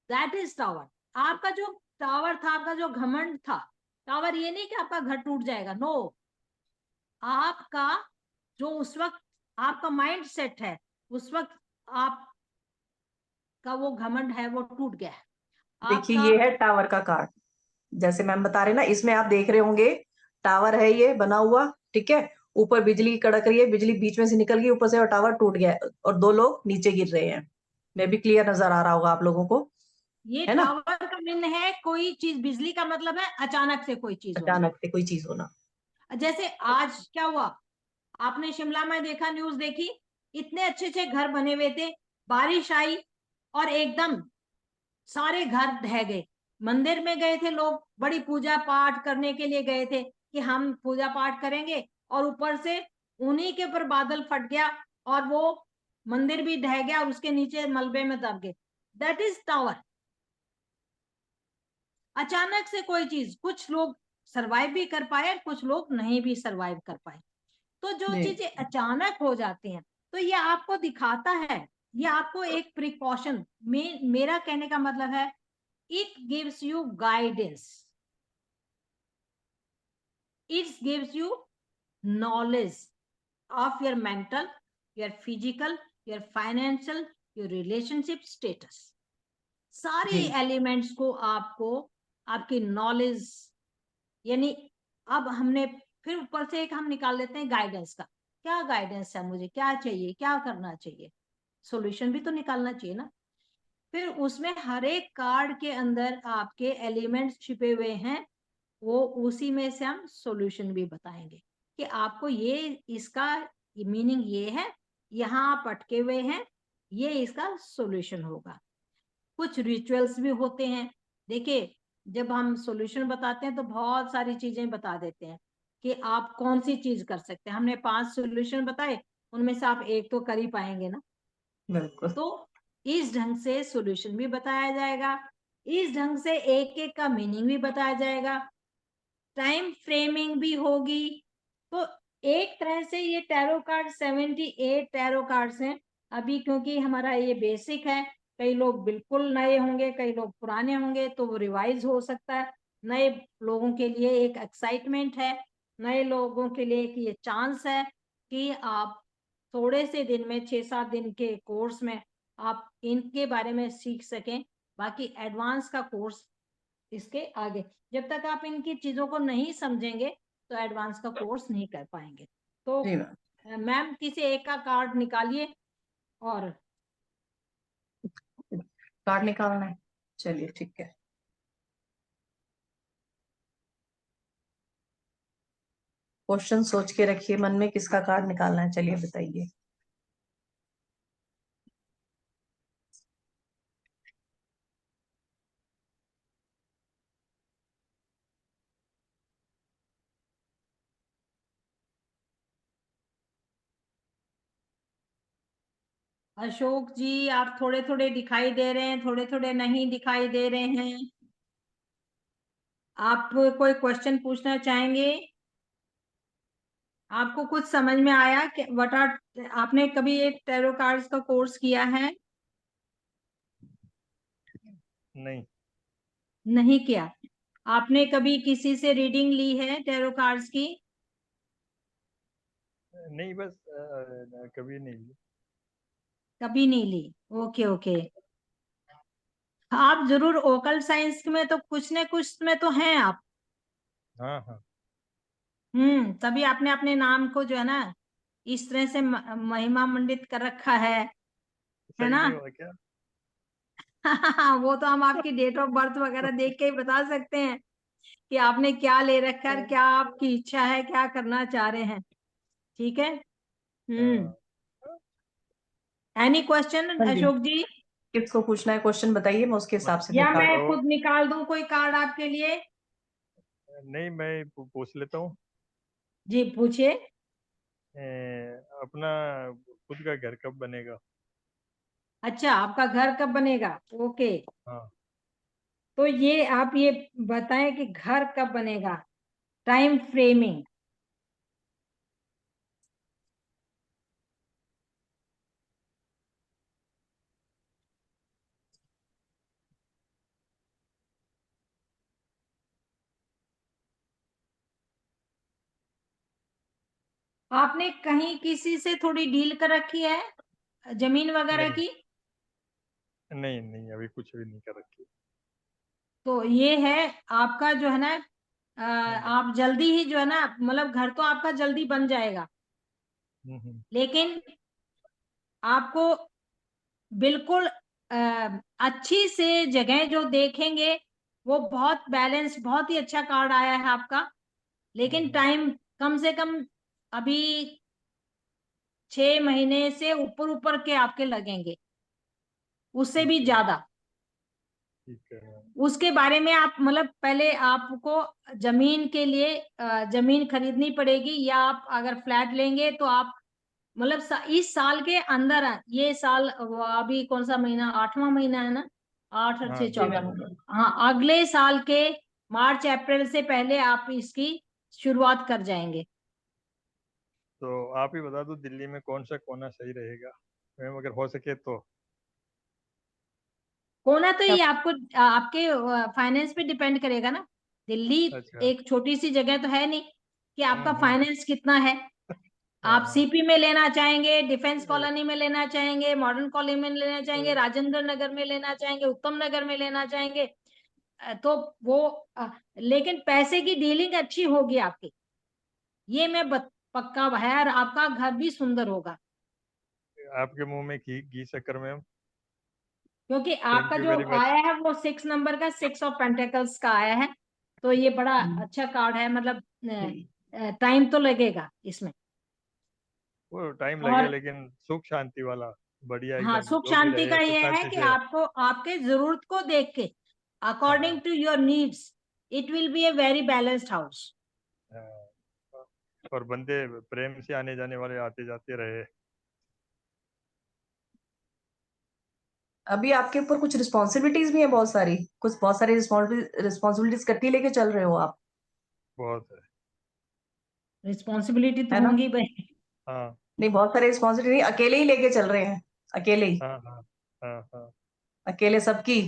That is tower. आपका जो टावर था, आपका जो घमंड था, टावर ये नहीं कि आपका घर टूट जाएगा, नो, आपका जो उस वक्त आपका माइंड सेट है, उस वक्त आपका वो घमंड है वो टूट गया है देखिए आपका। ये है टावर का कार्ड, जैसे मैम बता रहे ना, इसमें आप देख रहे होंगे टावर है ये बना हुआ, ठीक है, ऊपर बिजली कड़क रही है, बिजली बीच में से निकल गई ऊपर से और टावर टूट गया है, और 2 लोग नीचे गिर रहे हैं। मैं भी क्लियर नजर आ रहा होगा आप लोगों को, ये है ना? टावर का मीन है कोई चीज, बिजली का मतलब है अचानक से कोई चीज होना। अचानक से कोई चीज होना। जैसे आज क्या हुआ, आपने शिमला में देखा, न्यूज देखी, इतने अच्छे अच्छे घर बने हुए थे, बारिश आई और एकदम सारे घर ढह गए। मंदिर में गए थे लोग, बड़ी पूजा पाठ करने के लिए गए थे कि हम पूजा पाठ करेंगे, और ऊपर से उन्हीं के ऊपर बादल फट गया और वो मंदिर भी ढह गया और उसके नीचे मलबे में दब गए। That is tower. अचानक से कोई चीज, कुछ लोग सरवाइव भी कर पाए, कुछ लोग नहीं भी सरवाइव कर पाए। तो जो जी चीजें अचानक हो जाती हैं, तो ये आपको दिखाता है, ये आपको एक प्रिकॉशन, मेरा कहने का मतलब है, it gives you guidance, it gives you knowledge of your mental, your physical, your financial, your relationship status। सारी जी एलिमेंट्स को आपको, आपकी नॉलेज, यानी अब हमने फिर ऊपर से एक हम निकाल लेते हैं गाइडेंस का। क्या गाइडेंस है, मुझे क्या चाहिए, क्या करना चाहिए, सॉल्यूशन भी तो निकालना चाहिए ना। फिर उसमें हर एक कार्ड के अंदर आपके एलिमेंट्स छिपे हुए हैं, वो उसी में से हम सॉल्यूशन भी बताएंगे कि आपको ये, इसका मीनिंग ये है, यहाँ आप अटके हुए हैं, ये इसका सॉल्यूशन होगा। कुछ रिचुअल्स भी होते हैं। देखिए, जब हम सॉल्यूशन बताते हैं तो बहुत सारी चीजें बता देते हैं कि आप कौन सी चीज कर सकते हैं। हमने 5 सॉल्यूशन बताए, उनमें से आप एक तो कर ही पाएंगे ना। बिल्कुल। तो इस ढंग से सॉल्यूशन भी बताया जाएगा, इस ढंग से एक एक का मीनिंग भी बताया जाएगा, टाइम फ्रेमिंग भी होगी। तो एक तरह से ये टैरो कार्ड 78 टैरो कार्ड्स हैं अभी, क्योंकि हमारा ये बेसिक है। कई लोग बिल्कुल नए होंगे, कई लोग पुराने होंगे, तो वो रिवाइज हो सकता है। नए लोगों के लिए एक एक्साइटमेंट है, नए लोगों के लिए एक ये चांस है कि आप थोड़े से दिन में, 6-7 दिन के कोर्स में आप इनके बारे में सीख सकें। बाकी एडवांस का कोर्स इसके आगे, जब तक आप इनकी चीजों को नहीं समझेंगे तो एडवांस का कोर्स नहीं कर पाएंगे। तो जी मैम, मैम किसी एक का कार्ड निकालिए और कार्ड निकालना है, चलिए ठीक है। क्वेश्चन सोच के रखिए मन में, किसका कार्ड निकालना है, चलिए बताइए। अशोक जी, आप थोड़े थोड़े दिखाई दे रहे हैं, थोड़े थोड़े नहीं दिखाई दे रहे हैं। आप कोई क्वेश्चन पूछना चाहेंगे? आपको कुछ समझ में आया कि व्हाट आर, आपने कभी एक टैरो कार्ड्स का कोर्स किया है? नहीं। नहीं किया। आपने कभी किसी से रीडिंग ली है टैरो कार्ड्स की? नहीं, बस कभी नहीं ली। कभी नहीं ली। Okay okay. आप जरूर ओकल साइंस में तो कुछ न कुछ में तो हैं आप। हाँ हाँ। तभी आपने अपने नाम को जो है ना इस तरह से महिमा मंडित कर रखा है सही ना। नहीं हुआ क्या? वो तो हम आपकी डेट ऑफ बर्थ वगैरह देख के ही बता सकते हैं कि आपने क्या ले रखा है, क्या आपकी इच्छा है, क्या करना चाह रहे हैं। ठीक है। हाँ। एनी क्वेश्चन हाँ जी, अशोक जी? किसको पूछना है क्वेश्चन बताइए, मैं उसके हिसाब से फिर या कार्ड। मैं तो खुद निकाल दूं कोई कार्ड आपके लिए? नहीं, मैं पूछ लेता हूँ। जी पूछिए। अपना खुद का घर कब बनेगा? अच्छा, आपका घर कब बनेगा? ओके। हाँ। तो ये आप ये बताएं कि घर कब बनेगा, टाइम फ्रेमिंग। आपने कहीं किसी से थोड़ी डील कर रखी है जमीन वगैरह नहीं की? नहीं नहीं, अभी कुछ भी नहीं कर रखी। तो ये है आपका जो है ना आप जल्दी ही जो है ना, मतलब घर तो आपका जल्दी बन जाएगा, लेकिन आपको बिल्कुल अच्छी से जगह जो देखेंगे वो बहुत बैलेंस, बहुत ही अच्छा कार्ड आया है आपका। लेकिन टाइम कम से कम अभी 6 महीने से ऊपर ऊपर के आपके लगेंगे, उससे भी ज्यादा। ठीक है। उसके बारे में आप मतलब पहले आपको जमीन के लिए जमीन खरीदनी पड़ेगी, या आप अगर फ्लैट लेंगे तो आप मतलब इस साल के अंदर है, ये साल अभी कौन सा महीना, 8वां महीना है ना, 8 हाँ, से 14, जुलाई। हाँ अगले साल के मार्च अप्रैल से पहले आप इसकी शुरुआत कर जाएंगे। तो आप ही बता दो दिल्ली में कौन सा कोना सही रहेगा, मैम अगर हो सके तो। कोना तो ये आपको आपके फाइनेंस पे डिपेंड करेगा ना। दिल्ली अच्छा। एक छोटी सी जगह तो है नहीं कि आपका हम्म। फाइनेंस कितना है। हाँ आप हाँ। सीपी में लेना चाहेंगे, डिफेंस कॉलोनी में लेना चाहेंगे, मॉडर्न कॉलोनी में लेना चाहेंगे, तो राजेंद्र नगर में लेना चाहेंगे, उत्तम नगर में लेना चाहेंगे, तो वो लेकिन पैसे की डीलिंग अच्छी होगी आपकी, ये मैं पक्का है, और आपका घर भी सुंदर होगा। आपके मुंह में घी शक्कर मैम। क्योंकि थैंक आपका यू जो वेरी मच। आया है वो 6 नंबर का 6 ऑफ पेंटिकल्स का आया है, तो ये बड़ा अच्छा कार्ड है, मतलब टाइम तो लगेगा इसमें। वो टाइम लगे और लेकिन सुख शांति वाला बढ़िया हाँ, एकदम, सुख जो भी शांति का रहे सुख ये है शांति कि से। आपको आपके जरूरत को देख के, अकॉर्डिंग हाँ to your needs, it will be a very balanced house. हाँ। और बंदे प्रेम से आने जाने वाले आते जाते रहे। अभी आपके ऊपर कुछ रिस्पॉन्सिबिलिटीज भी है, बहुत सारी रिस्पॉन्सिबिलिटीज करती लेके चल रहे हो आप, बहुत है। रिस्पॉन्सिबिलिटी तो है ना? होंगी भाई। हाँ नहीं, बहुत सारी रिस्पॉन्सिबिलिटी अकेले ही लेके चल रहे हैं, अकेले ही। हाँ हाँ हाँ हाँ। अकेले सबकी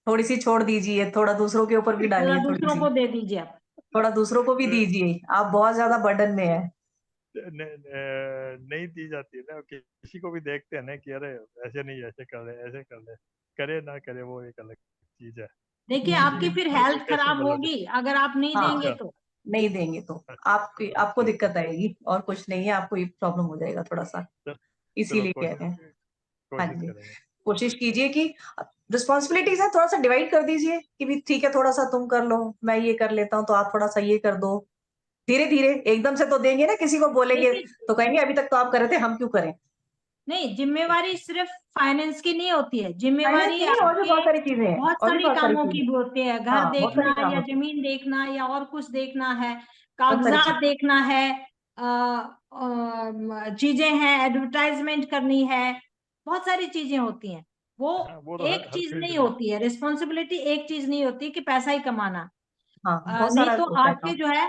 थोड़ी सी छोड़ दीजिए, थोड़ा दूसरों के ऊपर भी थोड़ा डालिए, थोड़ी दूसरों सी को दे दीजिए आप। थोड़ा दूसरों को भी तो दीजिए, आप बहुत ज्यादा बर्डन में है। नहीं दी जाती है ना, किसी को भी देखते हैं ना कि अरे ऐसे नहीं, ऐसे कर ले, ऐसे कर ले, करे ना करे वो एक अलग चीज है। देखिए हम्म। आपकी लेकिन फिर हर कोई हेल्थ कैसे खराब मतलब। होगी अगर आप नहीं हाँ, देंगे अच्छा तो। नहीं देंगे तो आपकी आपको अच्छा अच्छा। दिक्कत आएगी, और कुछ नहीं है, आपको ये प्रॉब्लम हो जाएगा थोड़ा सा, चलो इसीलिए कह कोशिश रहे हैं। हाँ कोशिश जी, करेंगे। कोशिश कीजिए कि रिस्पॉन्सिबिलिटीज है, थोड़ा सा डिवाइड कर दीजिए कि भी ठीक है, थोड़ा सा तुम कर लो, मैं ये कर लेता हूँ, तो आप थोड़ा सा ये कर दो। धीरे धीरे, एकदम से तो देंगे ना, किसी को बोलेंगे देखिए, तो कहेंगे अभी तक तो आप कर रहे थे, हम क्यों करें। नहीं, जिम्मेवारी सिर्फ फाइनेंस की नहीं होती है, फाइनेंस जिम्मेवारी की नहीं, और भी बहुत आपके सारी चीजें हैं, बहुत और भी सारी बहुत सारी कामों चीजें। की भी होती है, घर हाँ, बहुत सारी देखना काम या होती है, जमीन देखना या और कुछ देखना है, बहुत सारी कागजात चीजें। देखना है, चीजें हैं, एडवर्टाइजमेंट करनी है, बहुत सारी चीजें होती हैं। वो हाँ वो तो एक हर चीज फील्ड नहीं में। होती है, रिस्पॉन्सिबिलिटी एक चीज नहीं होती कि पैसा ही कमाना। हाँ, बहुत नहीं सारा तो होता है आपके काम। जो है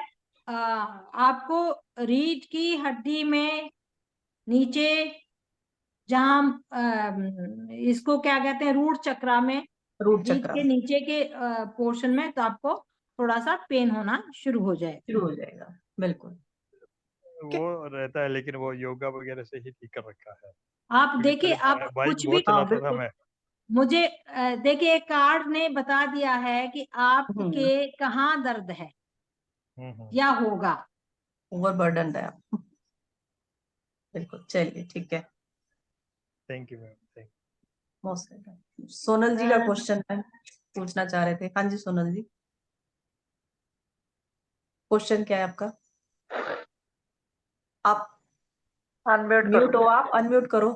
आपको रीढ़ की हड्डी में नीचे, जहाँ इसको क्या कहते हैं, रूट चक्रा में, रूट रीढ़ चक्र के नीचे के पोर्शन में, तो आपको थोड़ा सा पेन होना शुरू हो जाए। शुरू हो जाएगा, बिल्कुल। वो रहता है लेकिन वो योगा वगैरह से ही ठीक कर रखा है, आप क्योंकि देखिए, पहले आप बाइक कुछ भी, बहुत हाँ, चलाता था बिल्कुल। मैं। मुझे देखिए कार्ड ने बता दिया है कि हम्म। आपके कहाँ दर्द है हम्म। या होगा। ओवर बर्डन है आप, बिल्कुल। चलिए, ठीक है। Thank you ma'am, thank most welcome. Sonal ji का क्वेश्चन है, पूछना चाह रहे थे। हाँ जी, सोनल जी, क्वेश्चन क्या है आपका? आप अनम्यूट म्यूट करो। हो, आप अनम्यूट करो।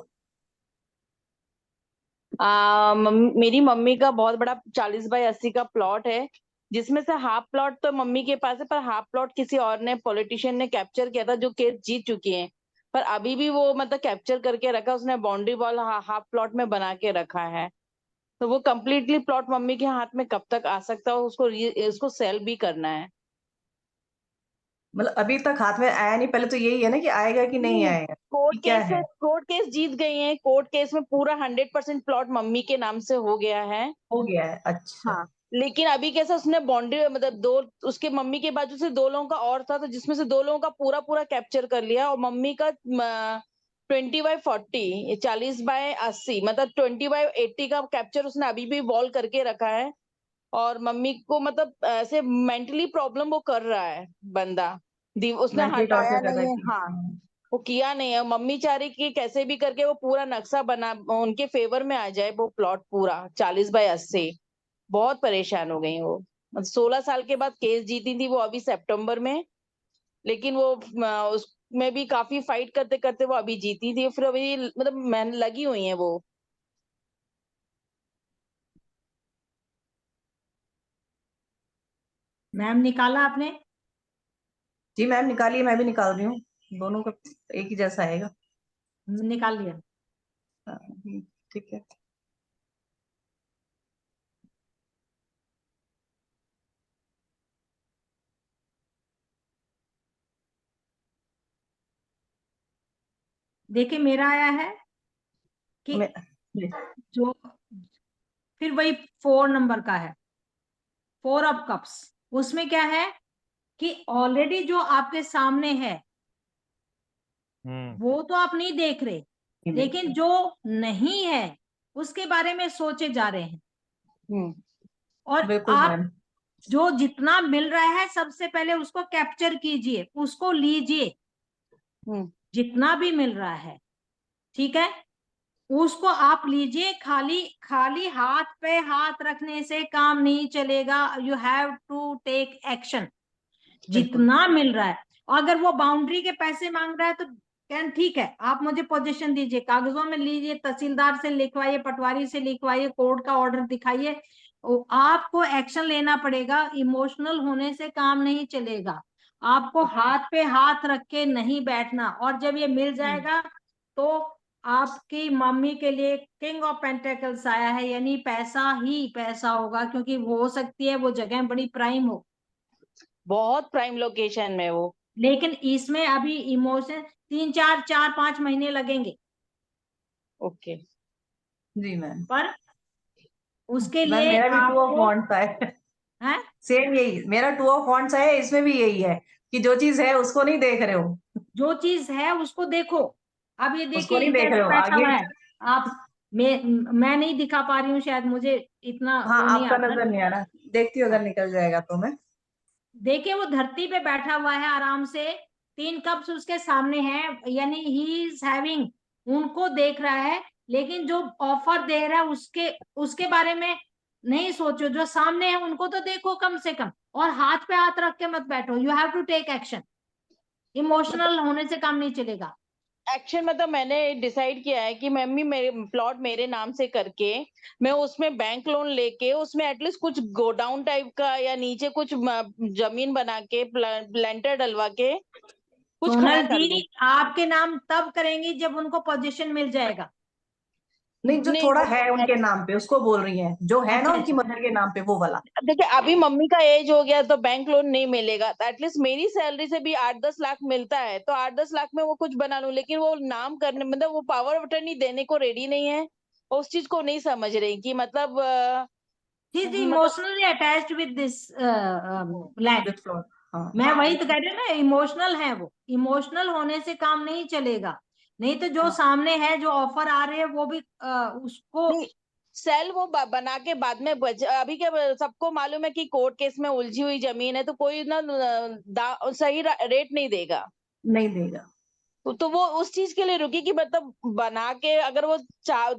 मेरी मम्मी का बहुत बड़ा 40/80 का प्लॉट है, जिसमें से हाफ प्लॉट तो मम्मी के पास है, पर हाफ प्लॉट किसी और ने, पॉलिटिशियन ने कैप्चर किया था, जो केस जीत चुकी हैं। पर अभी भी वो मतलब कैप्चर करके रखा, उसने बाउंड्री वॉल हाफ प्लॉट में बना के रखा है। तो वो कंप्लीटली प्लॉट मम्मी के हाथ में कब तक आ सकता है? उसको सेल भी करना है। मतलब अभी तक हाथ में आया नहीं, पहले तो यही है ना कि आएगा कि नहीं आएगा, कि क्या है? कोर्ट केस जीत गई हैं, कोर्ट केस में पूरा 100% प्लॉट मम्मी के नाम से हो गया है। हो गया है, अच्छा। हाँ, लेकिन अभी कैसा, उसने बाउंड्री मतलब दो, उसके मम्मी के बाजू से 2 लोगों का और था, तो जिसमें से 2 लोगों का पूरा पूरा कैप्चर कर लिया, और मम्मी का 20/40, 40/80, मतलब 20/80 का कैप्चर उसने अभी भी वॉल करके रखा है। और मम्मी को मतलब ऐसे मेंटली प्रॉब्लम वो कर रहा है बंदा, उसने मेंटली हटाया टॉर्चर कर नहीं है। रखी हाँ, वो किया नहीं है। मम्मी चाह रही कि कैसे भी करके वो पूरा नक्शा बना उनके फेवर में आ जाए, वो प्लॉट पूरा 40/80। बहुत परेशान हो गई वो। 16 साल के बाद केस जीती थी वो अभी सितंबर में, लेकिन वो उसमें भी काफी फाइट करते करते वो अभी जीती थी। फिर अभी मतलब मैं लगी हुई है वो। मैम निकाला आपने? जी मैम निकालिए, मैं भी निकाल रही हूँ, दोनों का एक ही जैसा आएगा। निकाल लिया। हाँ, ठीक है। देखिए मेरा आया है कि मैं जी, जो फिर वही 4 नंबर का है, 4 ऑफ कप्स। उसमें क्या है कि ऑलरेडी जो आपके सामने है वो तो आप नहीं देख रहे, नहीं लेकिन देखते। जो नहीं है उसके बारे में सोचे जा रहे हैं। हम्म और बिल्कुल आप मैम। जो जितना मिल रहा है सबसे पहले उसको कैप्चर कीजिए, उसको लीजिए, हम्म जितना भी मिल रहा है, ठीक है, उसको आप लीजिए। खाली खाली हाथ पे हाथ रखने से काम नहीं चलेगा, you have to take action. बिल्कुल जितना मिल रहा है, अगर वो बाउंड्री के पैसे मांग रहा है तो कैन ठीक है, आप मुझे पोजीशन दीजिए, कागजों में लीजिए, तहसीलदार से लिखवाइए, पटवारी से लिखवाइए, कोर्ट का ऑर्डर दिखाइए। आपको एक्शन लेना पड़ेगा, इमोशनल होने से काम नहीं चलेगा। आपको हाथ पे हाथ रख के नहीं बैठना। और जब ये मिल जाएगा तो आपकी मम्मी के लिए किंग ऑफ पेंटेकल्स आया है, यानी पैसा ही पैसा होगा, क्योंकि हो सकती है वो जगह बड़ी प्राइम हो, बहुत प्राइम लोकेशन में वो। लेकिन इसमें अभी इमोशन 3 4 4 5 महीने लगेंगे। ओके। जी मैम। पर उसके मैम लिए मेरा भी टू ऑफ आपको वांट्स है। है, सेम यही मेरा टू ऑफ वांट्स है, इसमें भी यही है कि जो चीज है उसको नहीं देख रहे हो। जो चीज है उसको देखो। अब ये उसको देखिए नहीं ये देख रहे कैसे हो बैठा आगे। हुआ है। आप मैं नहीं दिखा पा रही हूँ, शायद मुझे इतना हाँ वो नहीं आपका आता नजर है। नहीं आ रहा, देखती हूँ अगर हाँ, निकल जाएगा तो मैं। देखिए वो धरती पे बैठा हुआ है आराम से, 3 कप्स उसके सामने हैं, यानी ही इज हैविंग, उनको देख रहा है। लेकिन जो ऑफर दे रहा है उसके उसके बारे में नहीं सोचो, जो सामने है उनको तो देखो कम से कम। और हाथ पे हाथ रख के मत बैठो, you have to take action. मतलब इमोशनल होने से काम नहीं चलेगा। एक्शन मतलब मैंने डिसाइड किया है कि मम्मी मेरे प्लॉट मेरे नाम से करके मैं उसमें बैंक लोन लेके उसमें एटलीस्ट कुछ गोडाउन टाइप का या नीचे कुछ जमीन बना के प्लांटर डलवा के कुछ खड़ा सोनल कर जी लूं। आपके नाम तब करेंगी जब उनको पोजीशन मिल जाएगा। नहीं, जो नहीं थोड़ा वो है उनके नाम पे उसको बोल रही है, जो है ना अच्छा उनकी अच्छा। मदर के नाम पे वो वाला। देखिए अभी मम्मी का एज हो गया तो बैंक लोन नहीं मिलेगा, तो एटलीस्ट मेरी सैलरी से भी 8-10 लाख मिलता है तो 8-10 लाख में वो कुछ बना लूं। लेकिन वो नाम करने मतलब वो पावर ऑफ अटर्नी देने को रेडी नहीं है, उस चीज को नहीं समझ रही कि मतलब ही इज मतलब emotionally attached with this land. With floor. हाँ मैं हाँ वही तो कह रही हूँ ना, इमोशनल है वो। इमोशनल होने से काम नहीं चलेगा। नहीं तो जो सामने है, जो ऑफर आ रहे हैं वो भी उसको। नहीं, सेल वो बना के बाद में अभी क्या सबको मालूम है कि कोर्ट केस में उलझी हुई जमीन है तो कोई ना सही रेट नहीं देगा। नहीं देगा। तो वो उस चीज के लिए रुकी कि मतलब बना के अगर वो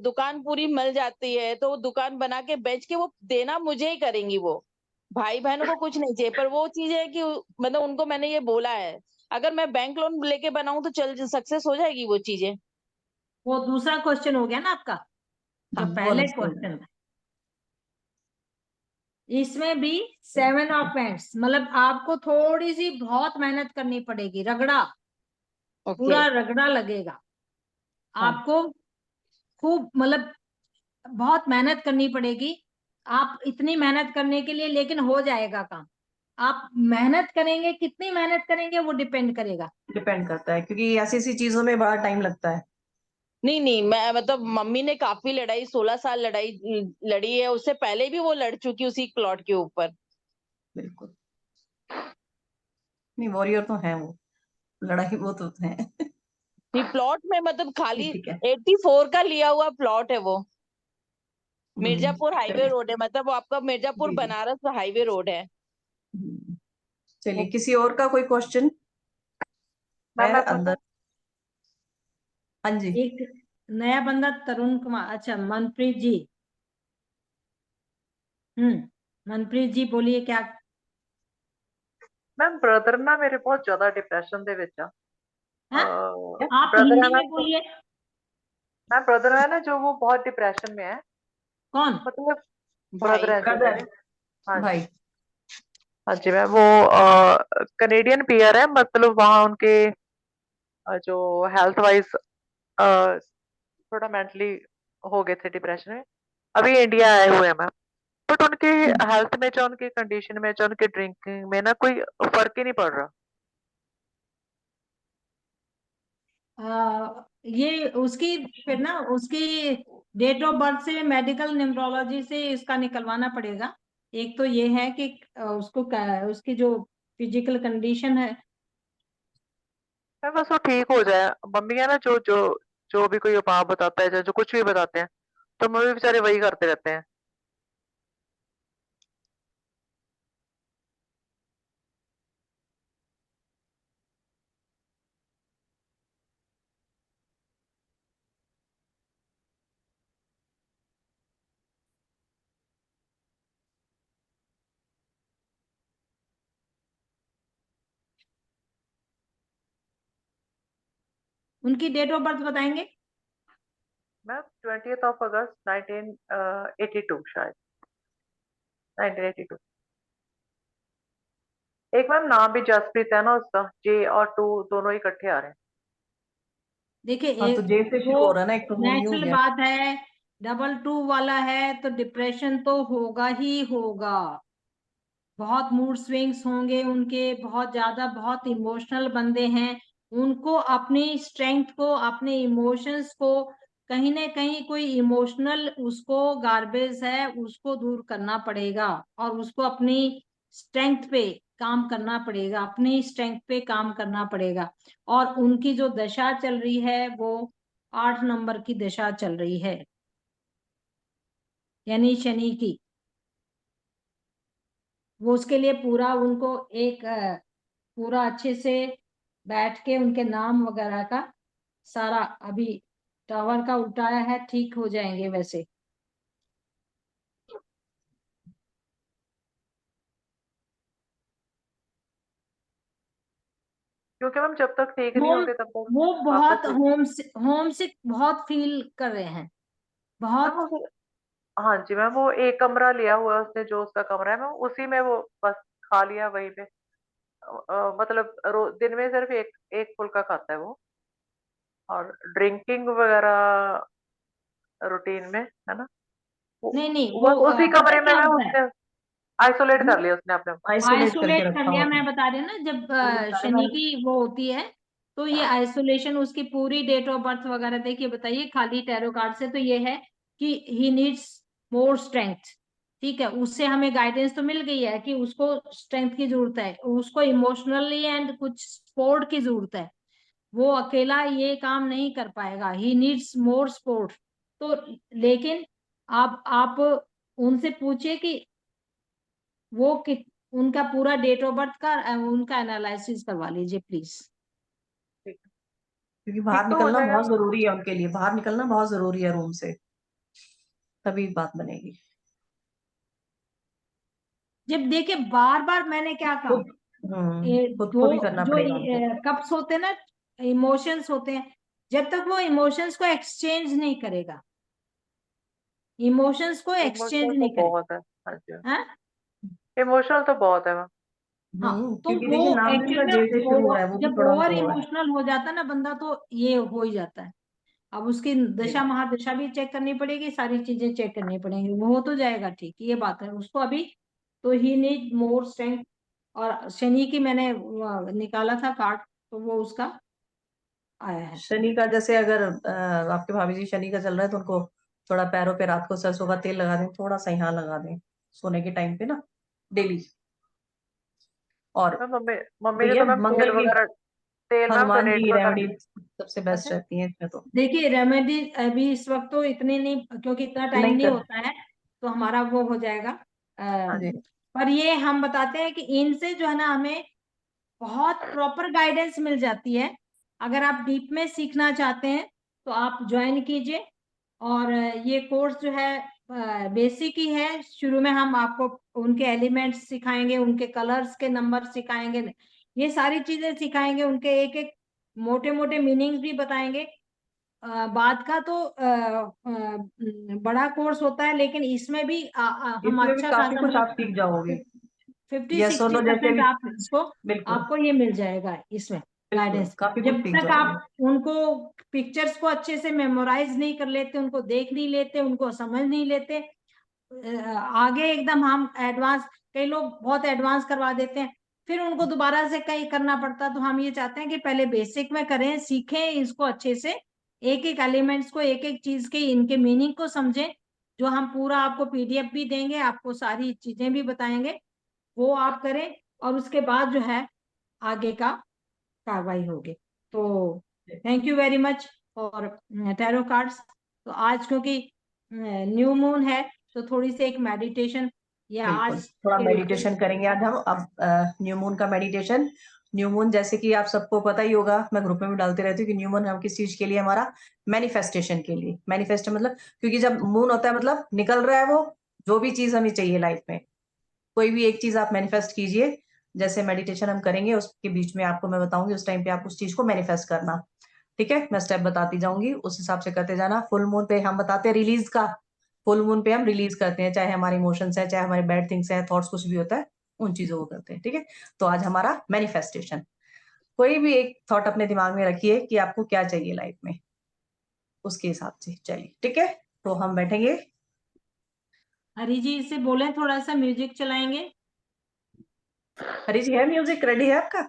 दुकान पूरी मिल जाती है तो वो दुकान बना के बेच के वो देना मुझे ही करेंगी वो। भाई बहनों को कुछ नहीं चाहिए, पर वो चीज है कि मतलब उनको मैंने ये बोला है अगर मैं बैंक लोन लेके बनाऊं तो चल सक्सेस हो जाएगी वो चीजें। वो दूसरा क्वेश्चन हो गया ना आपका, जो हाँ वो पहले understood है। क्वेश्चन था। इसमें भी 7 ऑफ पेंट्स, मतलब आपको थोड़ी सी बहुत मेहनत करनी पड़ेगी, रगड़ा, ओके। पूरा रगड़ा लगेगा हाँ आपको। खूब मतलब बहुत मेहनत करनी पड़ेगी। आप इतनी मेहनत करने के लिए, लेकिन हो जाएगा काम। आप मेहनत करेंगे, कितनी मेहनत करेंगे वो डिपेंड करेगा। डिपेंड करता है क्योंकि ऐसी ऐसी चीजों में बड़ा टाइम लगता है। नहीं नहीं, मैं मतलब मम्मी ने काफी लड़ाई 16 साल लड़ाई लड़ी है, उससे पहले भी वो लड़ चुकी उसी प्लॉट के ऊपर। बिल्कुल। नहीं वॉरियर तो है वो, लड़ाई वो तो है। प्लॉट में मतलब खाली ठीक है। 84 का लिया हुआ प्लॉट है वो। मिर्जापुर हाईवे रोड है, मतलब वो आपका मिर्जापुर जी, जी। बनारस हाईवे रोड है। चलिए, किसी और का कोई क्वेश्चन मैम है मैं अंदर? पूछूं? हाँ जी। एक नया बंदा तरुण कुमार, अच्छा मनप्रीत जी। मनप्रीत जी बोलिए क्या। मैम ब्रदर ना मेरे बहुत ज्यादा डिप्रेशन दे विच आ। हाँ? आप ब्रदर है हिंदी में मैम, बोलिए। मैम ब्रदर है ना जो वो बहुत डिप्रेशन में है, कौन? मतलब भाई ब्रदर है जो ब्रदर, मेरे। हाँ भाई। जी, हाँ जी मैम, वो कनेडियन पीयर है, मतलब वहाँ उनके जो हेल्थ वाइज थोड़ा मेंटली हो गए थे डिप्रेशन में, अभी इंडिया आए हुए हैं मैम। बट उनके हेल्थ में, जो उनकी कंडीशन में, जो उनके ड्रिंकिंग में ना कोई फर्क ही नहीं पड़ रहा। ये उसकी फिर ना उसकी डेट ऑफ बर्थ से मेडिकल न्यूमरोलॉजी से इसका निकलवाना पड़ेगा। एक तो ये है कि उसकी जो फिजिकल कंडीशन है। मैं बस वो ठीक हो जाए। मम्मी है ना, जो जो जो भी कोई उपाय बताता है, जो कुछ भी बताते हैं, तो मम्मी बेचारे वही करते रहते हैं। उनकी डेट ऑफ बर्थ बताएंगे? मैम 20 अगस्त 1982, शायद 1982। एक मैम नाम भी जसप्रीत है ना उसका, जे और टू दोनों इकट्ठे आ रहे हैं। देखिए हाँ, तो जे से वो शुरू हो रहा है ना, एक तो वो न्यू हो नेचुरल गया। बात है। 2 वाला है तो डिप्रेशन तो होगा ही होगा। बहुत मूड स्विंग्स होंगे उनके, बहुत ज्यादा, बहुत इमोशनल बंदे हैं। उनको अपनी स्ट्रेंथ को, अपने इमोशंस को, कहीं ना कहीं कोई इमोशनल उसको गार्बेज है उसको दूर करना पड़ेगा, और उसको अपनी स्ट्रेंथ पे काम करना पड़ेगा, अपनी स्ट्रेंथ पे काम करना पड़ेगा। और उनकी जो दशा चल रही है वो 8 नंबर की दशा चल रही है, यानी शनि की। वो उसके लिए पूरा उनको एक पूरा अच्छे से बैठ के उनके नाम वगैरह का सारा अभी टावर का उठाया है, ठीक हो जाएंगे वैसे। क्योंकि मैम जब तक ठीक नहीं होम होते तब तक वो आपको बहुत होम सिक बहुत फील कर रहे हैं, मैम बहुत। हाँ जी मैम, वो एक कमरा लिया हुआ है उसने, जो उसका कमरा है मैम, उसी में वो बस खा लिया वहीं पे। मतलब दिन में सिर्फ एक एक फुल्का खाता है वो, और ड्रिंकिंग वगैरह रूटीन में है ना, वो नहीं नहीं, वो वो उसी पता कमरे में क्या मैम होता है, उसने आइसोलेट वो कर लिया उसने अपने को। आइसोलेट करके आइसोलेट कर रखा लिया। हुआ है। मैं बता रही हूँ ना, जब वही बताया शनि मैंने। की वो होती है तो ये आइसोलेशन, उसकी पूरी डेट ऑफ बर्थ वगैरह देखिए, बताइए खाली टैरो कार्ड से तो ये है कि ही नीड्स मोर स्ट्रेंथ। ठीक है, उससे हमें गाइडेंस तो मिल गई है कि उसको स्ट्रेंथ की जरूरत है, उसको इमोशनली एंड कुछ सपोर्ट की जरूरत है। वो अकेला ये काम नहीं कर पाएगा, ही नीड्स मोर सपोर्ट। तो लेकिन आप उनसे पूछिए कि वो कि उनका पूरा डेट ऑफ बर्थ का उनका एनालिसिस करवा लीजिए प्लीज। ठीक है। क्योंकि ठीक बाहर तो हो निकलना जाएगा। बहुत जरूरी है उनके लिए, बाहर निकलना बहुत जरूरी है रूम से, तभी बात बनेगी। जब देखिए बार बार मैंने क्या कहा, खुद खुद दो खुद ही करना जो पड़ेगा उनको। कप्स होते हैं ना, इमोशंस होते हैं, जब तक वो इमोशंस को एक्सचेंज नहीं करेगा, इमोशंस को एक्सचेंज इमोशनल तो नहीं बहुत करेगा। है। हाँ जी, हाँ इमोशनल तो बहुत है मैम। हाँ, तो क्योंकि वो देखिए नाम भी एक्चुअल उनका में जे से शुरू हो रहा है, वो भी जब थोड़ा ओवर वो है। इमोशनल हो जाता है ना बंदा तो ये हो ही जाता है। अब उसकी दशा जी। महादशा भी चेक करनी पड़ेगी, सारी चीजें चेक करनी पड़ेंगी, वो हो तो जाएगा ठीक, ये बात है उसको अभी। तो ही नीड मोर स्ट्रेंथ। और शनि की मैंने निकाला था कार्ड, तो वो उसका आया है। शनि का जैसे अगर आपके भाभी जी शनि का चल रहा है, तो उनको थोड़ा पैरों पे रात को सरसों का तेल लगा दें, थोड़ा सा यहाँ लगा दें सोने के टाइम पे ना, डेली। और मैम मम्मी मम्मी ने भैया तो मैम तेल मंगल की वगैरह, तेल मैम हनुमान जी डोनेट की वगैरह। रेमेडी सबसे बेस्ट अच्छा, रहती है इसमें तो। देखिए रेमेडी अभी इस वक्त तो इतनी नहीं, क्योंकि इतना टाइम नहीं नहीं कर। होता है। तो हमारा वो हो जाएगा। हाँ जी। पर ये हम बताते हैं कि इनसे जो है ना हमें बहुत प्रॉपर गाइडेंस मिल जाती है। अगर आप डीप में सीखना चाहते हैं तो आप ज्वाइन कीजिए। और ये कोर्स जो है बेसिक ही है। शुरू में हम आपको उनके एलिमेंट्स सिखाएंगे, उनके कलर्स के नंबर सिखाएंगे, ये सारी चीजें सिखाएंगे, उनके एक एक मोटे मोटे मीनिंग्स भी बताएंगे। बाद का तो बड़ा कोर्स होता है, लेकिन इसमें भी हम इसमें भी अच्छा काफी खासा कुछ आप मतलब सीख जाओगे। 50-60% जैसे भी, बिल्कुल आपको ये मिल जाएगा इसमें बिल्कुल गाइडेंस। काफी कुछ जब सीख तक जाओगे। आप उनको पिक्चर्स को अच्छे से मेमोराइज नहीं कर लेते, उनको देख नहीं लेते, उनको समझ नहीं लेते, आगे एकदम हम एडवांस, कई लोग बहुत एडवांस करवा देते हैं, फिर उनको दोबारा से कहीं करना पड़ता। तो हम ये चाहते हैं कि पहले बेसिक में करें, सीखें इसको अच्छे से, एक एक एलिमेंट्स को, एक एक चीज के इनके मीनिंग को समझें। जो हम पूरा आपको पीडीएफ भी देंगे, आपको सारी चीजें भी बताएंगे, वो आप करें, और उसके बाद जो है आगे का कार्रवाई होगी। तो thank you very much for tarot cards. तो आज क्योंकि न्यू मून है तो थोड़ी सी एक मेडिटेशन या बिल्कुल आज थोड़ा के मेडिटेशन करेंगे आज हम। अब न्यू मून का मेडिटेशन। न्यू मून जैसे कि आप सबको पता ही होगा, मैं ग्रुप में भी डालती रहती हूँ कि न्यू मून हम किस चीज के लिए, हमारा मैनिफेस्टेशन के लिए। मैनिफेस्ट मतलब, क्योंकि जब मून होता है मतलब निकल रहा है वो, जो भी चीज हमें चाहिए लाइफ में, कोई भी एक चीज आप मैनिफेस्ट कीजिए। जैसे मेडिटेशन हम करेंगे उसके बीच में आपको मैं बताऊंगी, उस टाइम पे आप उस चीज को मैनिफेस्ट करना। ठीक है, मैं स्टेप बताती जाऊंगी, उस हिसाब से करते जाना। फुल मून पे हम बताते हैं रिलीज का। फुल मून पे हम रिलीज करते हैं, चाहे हमारे इमोशंस है, चाहे हमारे बैड थिंग्स है, थॉट्स, कुछ भी होता है, उन चीजों को करते हैं। ठीक है, तो आज हमारा मैनिफेस्टेशन। कोई भी एक थॉट अपने दिमाग में रखिए कि आपको क्या चाहिए लाइफ में, उसके हिसाब से चलिए। ठीक है, तो हम बैठेंगे। हरी जी से बोले थोड़ा सा म्यूजिक चलाएंगे। हरी जी है म्यूजिक रेडी है आपका?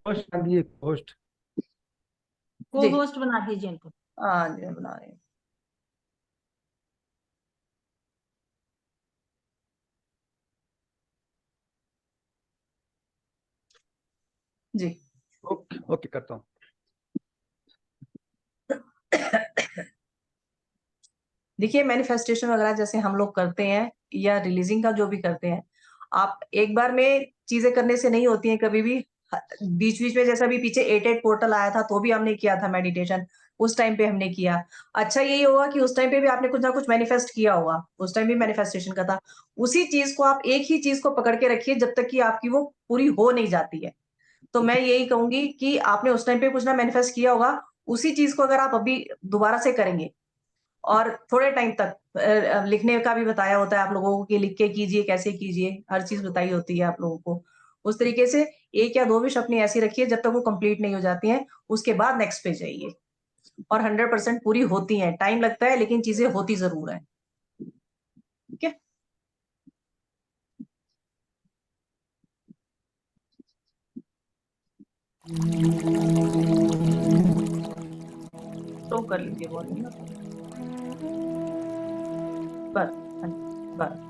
होस्ट दिए होस्ट। को जी होस्ट बना दीजिए इनको। हाँ जी, मैं बना रही हूँ। जी ओके ओके करता हूँ। देखिए, मैनिफेस्टेशन वगैरह जैसे हम लोग करते हैं, या रिलीजिंग का जो भी करते हैं, आप एक बार में चीजें करने से नहीं होती हैं कभी भी। बीच बीच में जैसा भी पीछे 88 पोर्टल आया था तो भी हमने किया था मेडिटेशन, उस टाइम पे हमने किया। अच्छा यही होगा कि उस टाइम पे भी आपने कुछ ना कुछ मैनिफेस्ट किया होगा, उस टाइम भी मैनिफेस्टेशन का था। उसी चीज को आप, एक ही चीज को पकड़ के रखिए जब तक कि आपकी वो पूरी हो नहीं जाती है। तो मैं यही कहूंगी कि आपने उस टाइम पे कुछ ना मैनिफेस्ट किया होगा, उसी चीज को अगर आप अभी दोबारा से करेंगे, और थोड़े टाइम तक लिखने का भी बताया होता है आप लोगों को कि लिख के कीजिए, कैसे कीजिए, हर चीज बताई होती है आप लोगों को। उस तरीके से एक या दो विश अपनी ऐसी रखिए जब तक वो कंप्लीट नहीं हो जाती हैं, उसके बाद नेक्स्ट पे जाइए। और 100% पूरी होती हैं, टाइम लगता है लेकिन चीजें होती जरूर है। ठीक है, तो कर लीजिए वॉल्यूम ना। बस, हाँ जी, बस।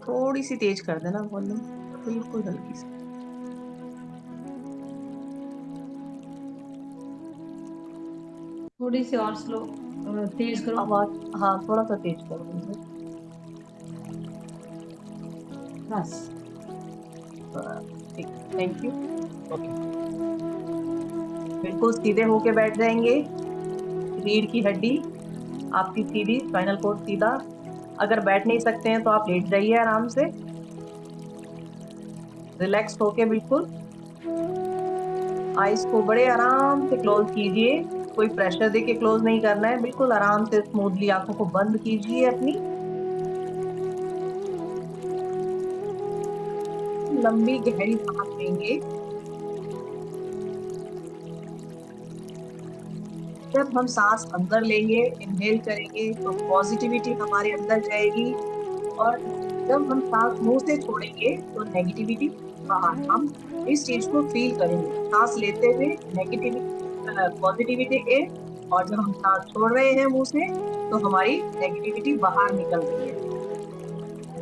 थोड़ी सी तेज कर देना वॉल्यूम, बिल्कुल हल्की सी। थोड़ी सी और स्लो, तेज करो। आवाज, हाँ थोड़ा सा तेज कर दीजिए। बस। ठीक, थैंक यू। ओके बिल्कुल सीधे होके बैठ जाएंगे, रीढ़ की हड्डी आपकी सीधी, स्पाइनल कोड सीधा। अगर बैठ नहीं सकते हैं तो आप लेट जाइए आराम से, रिलैक्स होके बिल्कुल। आईज को बड़े आराम से क्लोज कीजिए, कोई प्रेशर दे के क्लोज नहीं करना है, बिल्कुल आराम से स्मूथली आंखों को बंद कीजिए अपनी। लंबी गहरी सांस लेंगे। जब हम सांस अंदर लेंगे, इनहेल करेंगे, तो पॉजिटिविटी हमारे अंदर जाएगी। और जब हम सांस मुंह से छोड़ेंगे तो नेगेटिविटी बाहर। हम इस चीज को फील करेंगे, सांस लेते हुए नेगेटिविटी, पॉजिटिविटी इन, और जब हम सांस छोड़ रहे हैं मुंह से तो हमारी नेगेटिविटी बाहर निकल रही है।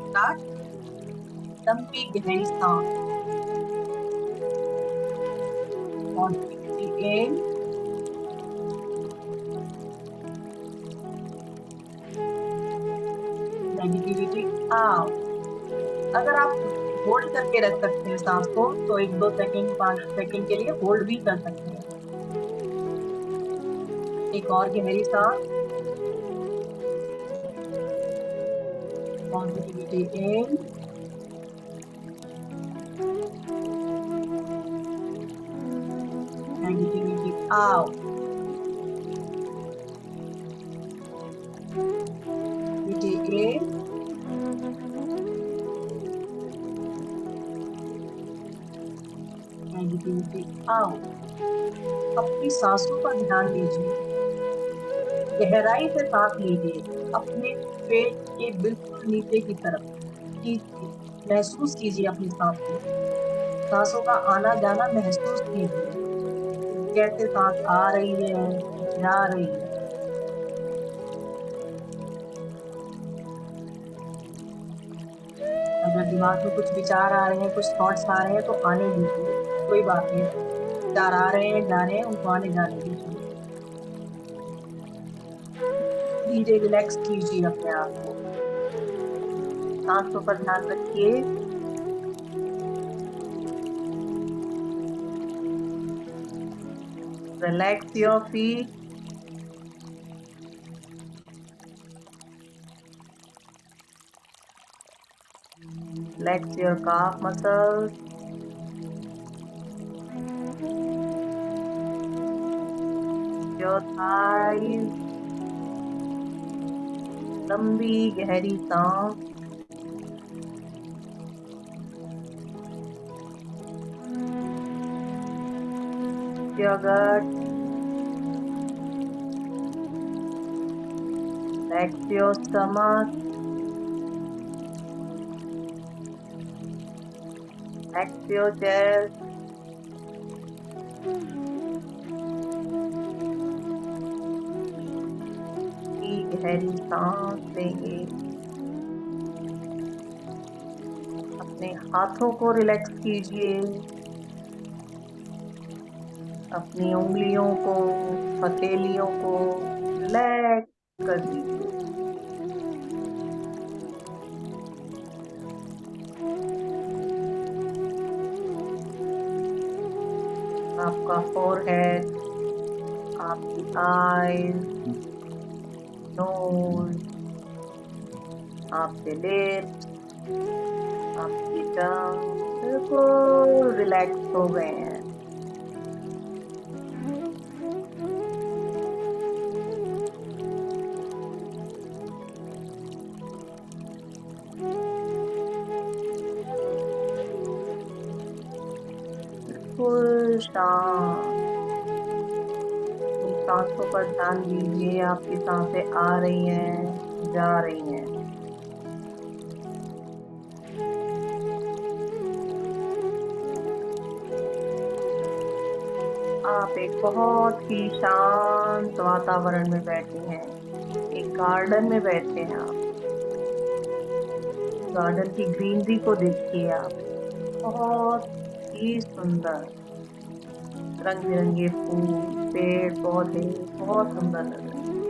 स्टार्ट, लंबी गहरी सांस, पॉजिटिविटी इन, नेगेटिविटी आउट। अगर आप होल्ड करके रख सकते हैं सांस को तो 1-2 सेकंड 5 सेकंड के लिए होल्ड भी कर सकते हैं। एक और गहरी सांस, positivity in, negativity out. In, negativity out. अपनी सांसों पर ध्यान दीजिए, गहराई से सांस लीजिए, अपने पेट के बिल्कुल नीचे की तरफ महसूस कीजिए अपनी सांस को, सांसों का आना जाना महसूस कीजिए, कैसे सांस आ रही है, जा रही है। अगर दिमाग में कुछ विचार आ रहे हैं, कुछ थॉट्स आ रहे हैं तो आने दीजिए, कोई बात नहीं, विचार आ रहे हैं, जा रहे हैं, उनको आने जाने दीजिए। धीरे रिलैक्स कीजिए अपने आप को, सांसों पर ध्यान रखिए। Relax your feet, relax your calf muscles, your thighs, लंबी गहरी सांस, your gut, relax your stomach, relax your chest, गहरी सांस लेंगे। अपने हाथों को रिलैक्स कीजिए, अपनी उंगलियों को, हथेलियों को रिलैक्स कर दीजिए। आपका फोरहेड, आपकी आईज, नोज, आपके लिप्स, आपकी टंग बिल्कुल रिलैक्स हो गए हैं। बिल्कुल शांत। सांसों पर ध्यान दीजिए, आपकी सांसें आ रही हैं, जा रही हैं। आप एक बहुत ही शांत वातावरण में बैठे हैं, एक गार्डन में बैठे हैं आप। गार्डन की ग्रीनरी को देखिए आप, बहुत ही सुंदर, रंग बिरंगे फूल, पेड़ पौधे बहुत सुंदर लग रहे हैं।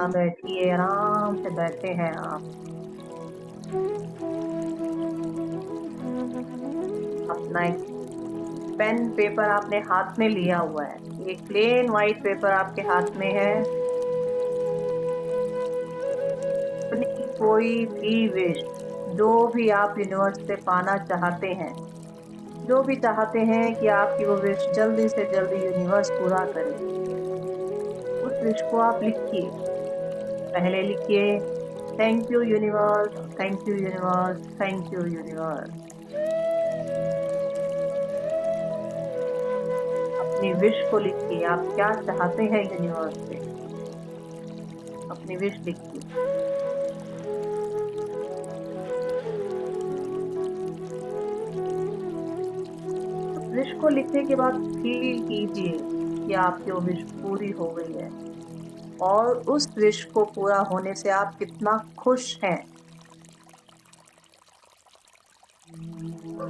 आप बैठिए, आराम से बैठे हैं आप। अपना एक पेन पेपर आपने हाथ में लिया हुआ है, एक प्लेन व्हाइट पेपर आपके हाथ में है। अपनी कोई भी विश, जो भी आप यूनिवर्स से पाना चाहते हैं, जो भी चाहते हैं कि आपकी वो विश जल्दी से जल्दी यूनिवर्स पूरा करे, उस विश को आप लिखिए। पहले लिखिए, thank you universe, thank you universe, thank you universe. अपनी विश को लिखिए, आप क्या चाहते हैं यूनिवर्स से, अपनी विश लिखिए। विश को लिखने के बाद फील कीजिए कि आपकी वो विश पूरी हो गई है और उस विश को पूरा होने से आप कितना खुश हैं।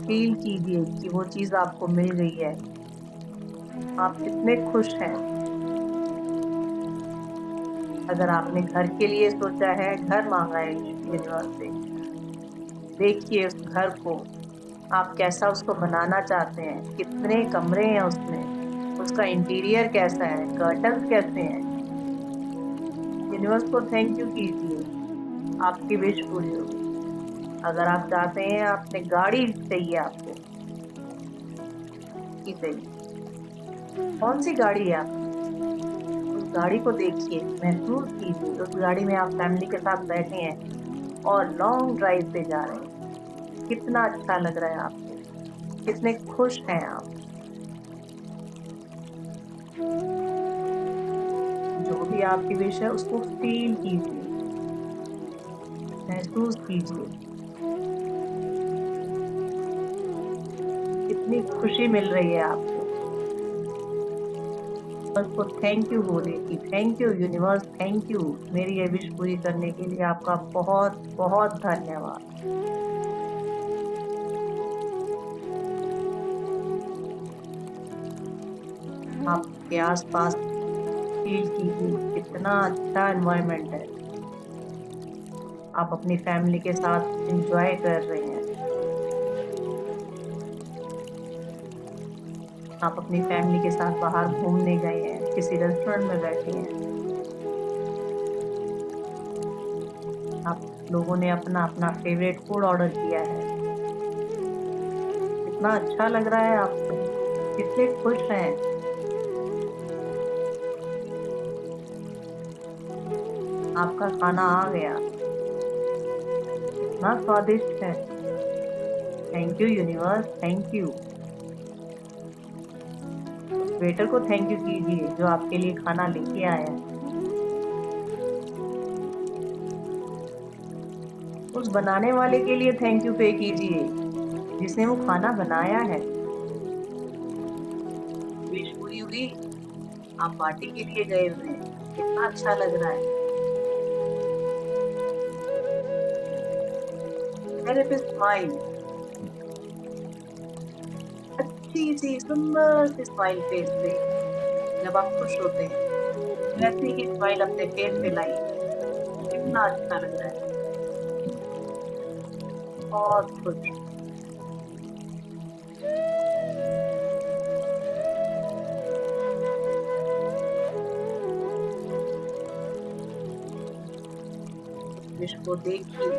फील कीजिए कि वो चीज आपको मिल गई है, आप कितने खुश हैं। अगर आपने घर के लिए सोचा है, घर मांगा है यूनिवर्स से, देखिए उस घर को, आप कैसा उसको बनाना चाहते हैं, कितने कमरे हैं उसमें, उसका इंटीरियर कैसा है, कर्टन्स कैसे हैं। यूनिवर्स को थैंक यू कीजिए, आपकी विश पूरी होगी। अगर आप चाहते हैं, आपने गाड़ी चाहिए, आपको की चाहिए, कौन सी गाड़ी है आपकी, उस गाड़ी को देखिए, महसूस कीजिए। उस गाड़ी में आप फैमिली के साथ बैठे हैं और लॉन्ग ड्राइव पे जा रहे हैं, कितना अच्छा लग रहा है आपको, कितने खुश हैं आप। जो भी आपकी विश है उसको फील कीजिए, महसूस कीजिए, कितनी खुशी मिल रही है आपको। उसको थैंक यू बोलिए कि thank you universe, thank you मेरी ये विश पूरी करने के लिए, आपका बहुत बहुत धन्यवाद। आपके आसपास फील कीजिए कितना अच्छा एनवायरनमेंट है, आप अपनी फैमिली के साथ एंजॉय कर रहे हैं, आप अपनी फैमिली के साथ बाहर घूमने गए हैं, किसी रेस्टोरेंट में बैठे हैं, आप लोगों ने अपना अपना फेवरेट फूड ऑर्डर किया है, कितना अच्छा लग रहा है आपको, कितने खुश हैं। आपका खाना आ गया, कितना स्वादिष्ट है। Thank you universe, thank you. Waiter को थैंक यू कीजिए जो आपके लिए खाना लेके आया है। उस बनाने वाले के लिए थैंक यू पे कीजिए जिसने वो खाना बनाया है। विश पूरी हुई, आप पार्टी के लिए गए हुए हैं, कितना अच्छा लग रहा है। मेरे पे स्माइल, अच्छी सी सुंदर सी स्माइल फेस पे, जब आप खुश होते हैं वैसे ही स्माइल अपने फेस पे लाइए, कितना अच्छा लग रहा है, बहुत खुश। विश को देखिए,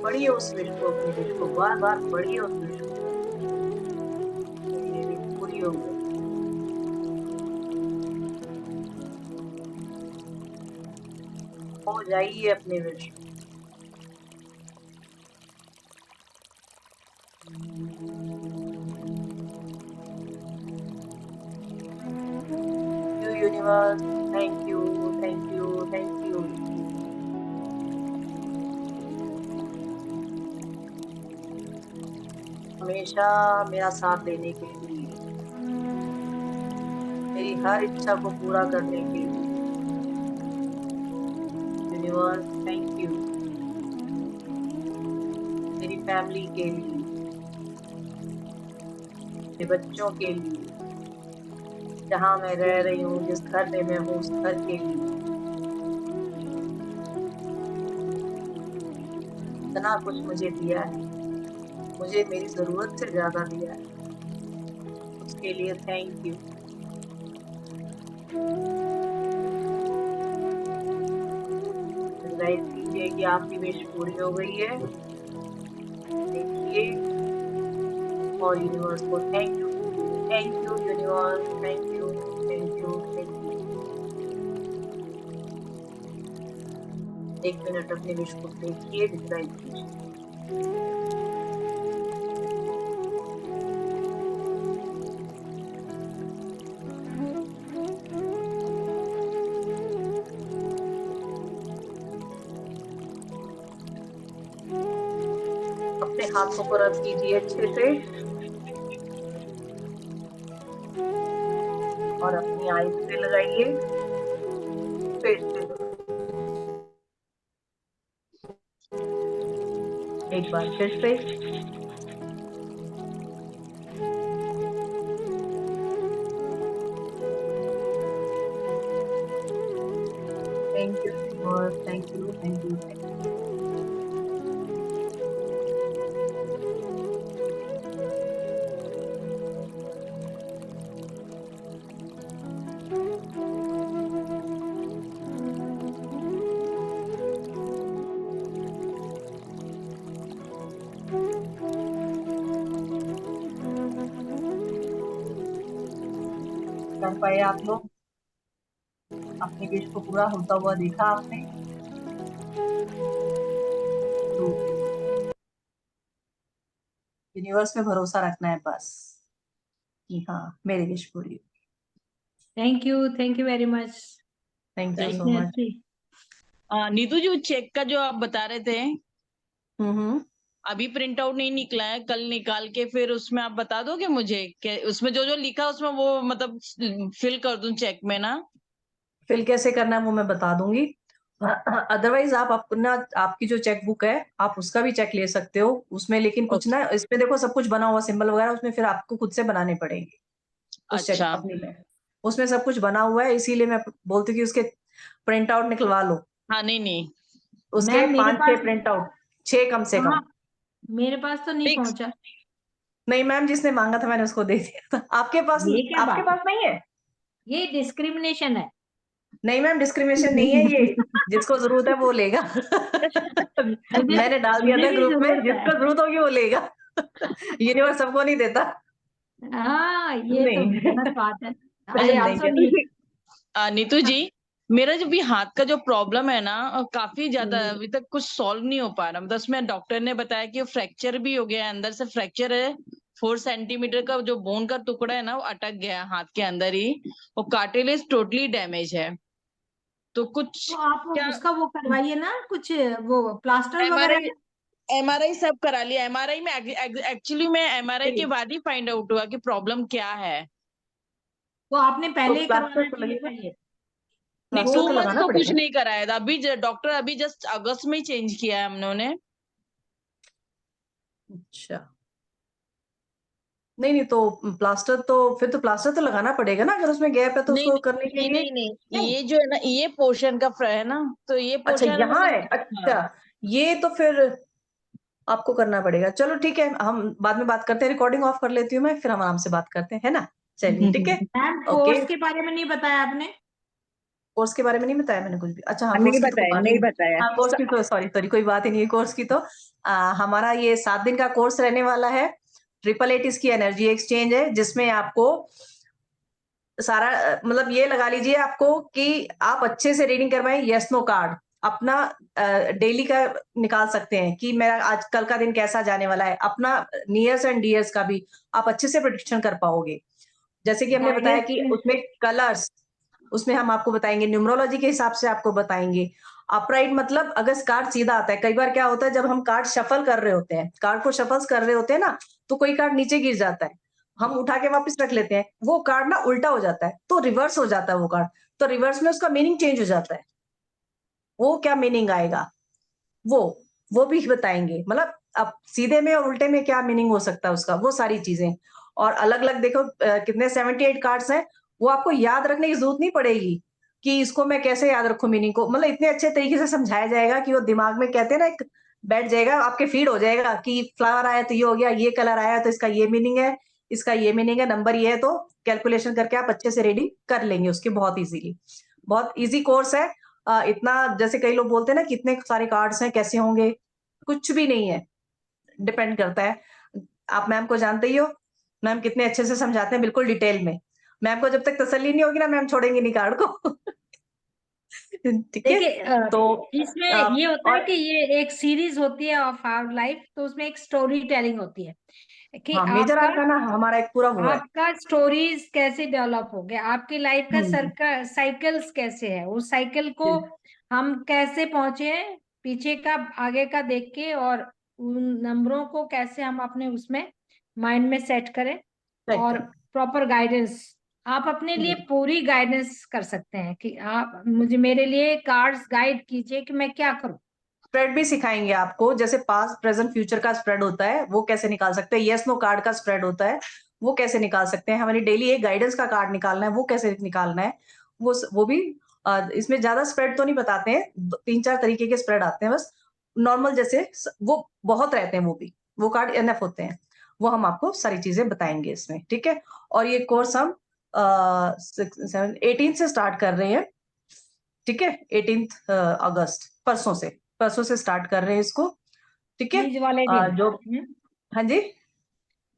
पढ़िए उस विश को, अपनी विश को बार बार पढ़िए उस विश को, ये विश पूरी हो गई। हो जाइए अपनी wish. You universe, thank you, thank you, thank you. हमेशा मेरा साथ देने के लिए, मेरी हर इच्छा को पूरा करने के लिए, यूनिवर्स थैंक यू। मेरी फैमिली के लिए, मेरे बच्चों के लिए, जहाँ मैं रह रही हूँ, जिस घर में मैं हूँ, उस घर के लिए, इतना कुछ मुझे दिया है, मुझे मेरी जरूरत से ज्यादा दिया है, उसके लिए थैंक यू। रियलाइज कीजिए कि आपकी विश पूरी हो गई है, देखिए और यूनिवर्स को thank you, thank you universe, thank you, thank you, thank you. 1 minute अपने विश को देखिए, रियलाइज कीजिए। अपने हाथों को रब कीजिए अच्छे से और अपनी आईज पे लगाइए, फेस पे लगाइए। एक बार फिर से। Thank you universe, thank you, thank you. कर पाए आप लोग? अपनी विश को पूरा होता हुआ देखा आपने? तो यूनिवर्स में भरोसा रखना है बस कि हाँ मेरी विश पूरी। Thank you very much. Thank you so Thank much. Neetu ji, वो चेक का जो आप बता रहे थे, हम्म। अभी प्रिंट आउट नहीं निकला है, कल निकाल के फिर उसमें आप बता दोगे मुझे कि उसमें जो जो लिखा उसमें वो मतलब फिल कर दूं चेक में ना? फिल कैसे करना है वो मैं बता दूंगी। अदरवाइज आप अपना, आपकी जो चेक बुक है आप उसका भी चेक ले सकते हो उसमें, लेकिन कुछ ना इसमें देखो सब कुछ बना हुआ सिंबल वगैरह, उसमें फिर आपको खुद से बनाने पड़ेंगे उस चेक अच्छा। अपनी में। उसमें सब कुछ बना हुआ है, इसीलिए मैं बोलती हूँ कि उसके प्रिंट आउट निकलवा लो। हाँ, नहीं नहीं, उसके मैम मेरे 5-6 पास, प्रिंट आउट, 6 कम से कम। हाँ मेरे पास तो नहीं फिक्स। पहुंचा। नहीं मैम, जिसने मांगा था मैंने उसको दे दिया था। आपके पास, ये क्या आपके बात पास नहीं है? ये डिस्क्रिमिनेशन है। नहीं मैम, डिस्क्रिमिनेशन नहीं है ये, जिसको जरूरत है वो लेगा। मुझे मैंने डाल दिया मुझे था भी ग्रुप में, जरूरत है। जिसको जरूरत होगी वो लेगा। यूनिवर्स सबको नहीं देता। हाँ ये तो नहीं। गलत बात है। आई नहीं आल्सो नीड। नीतू जी, मेरा जो भी हाथ का जो प्रॉब्लम है ना, काफी ज्यादा अभी तक कुछ सॉल्व नहीं हो पा रहा। मतलब उसमें डॉक्टर ने बताया कि फ्रैक्चर भी हो गया है, अंदर से फ्रैक्चर है। 4 सेंटीमीटर का जो बोन का टुकड़ा है ना, वो अटक गया है हाथ के अंदर ही। और कार्टिलेज टोटली डैमेज है। तो कुछ तो आप क्या उसका वो करवाइए ना, कुछ वो प्लास्टर वगैरह। एमआरआई, एमआरआई सब करा लिया। एमआरआई में एक्चुअली में एमआरआई के बाद ही फाइंड आउट हुआ कि प्रॉब्लम क्या है। तो आपने तो पहले ही प्लास्टर करवाना तो चाहिए लगेगा, था ये। नहीं, प्लास्टर 2 तो मंथ्स लगाना तो कुछ पड़ेगा। नहीं कराया था। अभी डॉक्टर अभी जस्ट अगस्त में ही चेंज किया है हम लोगों ने। अच्छा, नहीं नहीं, तो प्लास्टर तो फिर तो प्लास्टर तो लगाना पड़ेगा ना, अगर उसमें गैप है तो नहीं उसको करने के नहीं लिए। नहीं नहीं, नहीं, ये जो है ना, ये पोर्शन का है ना, तो ये अच्छा पोर्शन यहाँ है, मतलब हाँ। अच्छा ये तो फिर आपको करना पड़ेगा। चलो ठीक है, हम बाद में बात करते हैं, रिकॉर्डिंग ऑफ कर लेती हूँ मैं, फिर हम आराम से बात करते हैं, है ना? चलिए ठीक है। Ma'am okay. कोर्स के बारे में नहीं बताया आपने। कोर्स के बारे में नहीं बताया मैंने कुछ भी? अच्छा हाँ, नहीं कोर्स की तो कोई बताया, बात ही नहीं नहीं। बताया। हाँ कोर्स की तो सॉरी सॉरी, कोई बात ही नहीं है कोर्स की तो। हमारा ये 7 दिन का कोर्स रहने वाला है। 888 की एनर्जी एक्सचेंज है, जिसमें आपको सारा मतलब ये लगा लीजिए आपको कि आप अच्छे से रीडिंग करवाएं, यस नो कार्ड अपना डेली का निकाल सकते हैं कि मेरा आज कल का दिन कैसा जाने वाला है, अपना नियर्स एंड डियर्स का भी आप अच्छे से प्रिडिक्शन कर पाओगे। जैसे कि हमने बताया कि गाइडेंस। उसमें कलर्स, उसमें हम आपको बताएंगे न्यूमरोलॉजी के हिसाब से आपको बताएंगे। अपराइट मतलब अगर कार्ड सीधा आता है, कई बार क्या होता है जब हम कार्ड शफल कर रहे होते हैं, कार्ड को शफल्स कर रहे होते हैं ना, तो कोई कार्ड नीचे गिर जाता है, हम उठा के वापस रख लेते हैं, वो कार्ड ना उल्टा हो जाता है, तो रिवर्स हो जाता है वो कार्ड, तो रिवर्स में उसका मीनिंग चेंज हो जाता है। वो क्या मीनिंग आएगा, वो वो भी बताएंगे, मतलब अब सीधे में और उल्टे में क्या मीनिंग हो सकता है उसका, वो सारी चीजें। और अलग अलग देखो कितने 78 कार्ड्स हैं, वो आपको याद रखने की जरूरत नहीं पड़ेगी कि इसको मैं कैसे याद रखूं मीनिंग को, मतलब इतने अच्छे तरीके से समझाया जाएगा कि वो दिमाग में कहते हैं ना एक बैठ जाएगा, आपके फीड हो जाएगा कि फ्लावर आया तो ये हो गया, ये कलर आया तो इसका ये मीनिंग है, इसका ये मीनिंग है, नंबर ये है, तो कैलकुलेशन करके आप अच्छे से रीडिंग कर लेंगे उसकी बहुत इजीली। बहुत इजी कोर्स है। इतना जैसे कई लोग बोलते हैं ना कि इतने सारे कार्ड्स हैं कैसे होंगे, कुछ भी नहीं है, डिपेंड करता है। आप मैम को जानते ही हो, मैम कितने अच्छे से समझाते हैं बिल्कुल डिटेल में। मैम को जब तक तसल्ली नहीं होगी ना, मैम छोड़ेंगे नहीं कार्ड को। ठीक है। देखिए तो इसमें ये होता है और कि ये एक सीरीज होती है ऑफ आवर लाइफ, तो उसमें एक स्टोरी टेलिंग होती है कि हाँ, मेजर आपका आर्काना हमारा एक पूरा वो है। आपका स्टोरीज कैसे डेवलप हो गया, आपकी लाइफ का हम्म, सर्कल साइकिल्स कैसे है, उस साइकिल को जी, हम कैसे पहुंचे हैं, पीछे का आगे का देख के, और उन नंबरों को कैसे हम अपने उसमें माइंड में सेट करें, राइट। और प्रॉपर गाइडेंस आप अपने लिए पूरी गाइडेंस कर सकते हैं कि आप मुझे मेरे लिए कार्ड्स गाइड कीजिए कि मैं क्या करूं। स्प्रेड भी सिखाएंगे आपको, जैसे पास्ट प्रेजेंट फ्यूचर का स्प्रेड होता है वो कैसे निकाल सकते हैं, यस नो कार्ड का स्प्रेड होता है वो कैसे निकाल सकते हैं, हमारी डेली एक गाइडेंस का कार्ड निकालना है वो कैसे निकालना है, वो भी इसमें ज्यादा स्प्रेड तो नहीं बताते हैं, 3-4 तरीके के स्प्रेड आते हैं बस नॉर्मल, जैसे वो बहुत रहते हैं, वो कार्ड एनएफ होते हैं, वो हम आपको सारी चीजें बताएंगे इसमें, ठीक है। और ये कोर्स हम 18 से स्टार्ट कर रहे हैं, ठीक है, 18 अगस्त, परसों से स्टार्ट कर रहे हैं इसको, ठीक है। तीज वाले दिन। जो हाँ जी,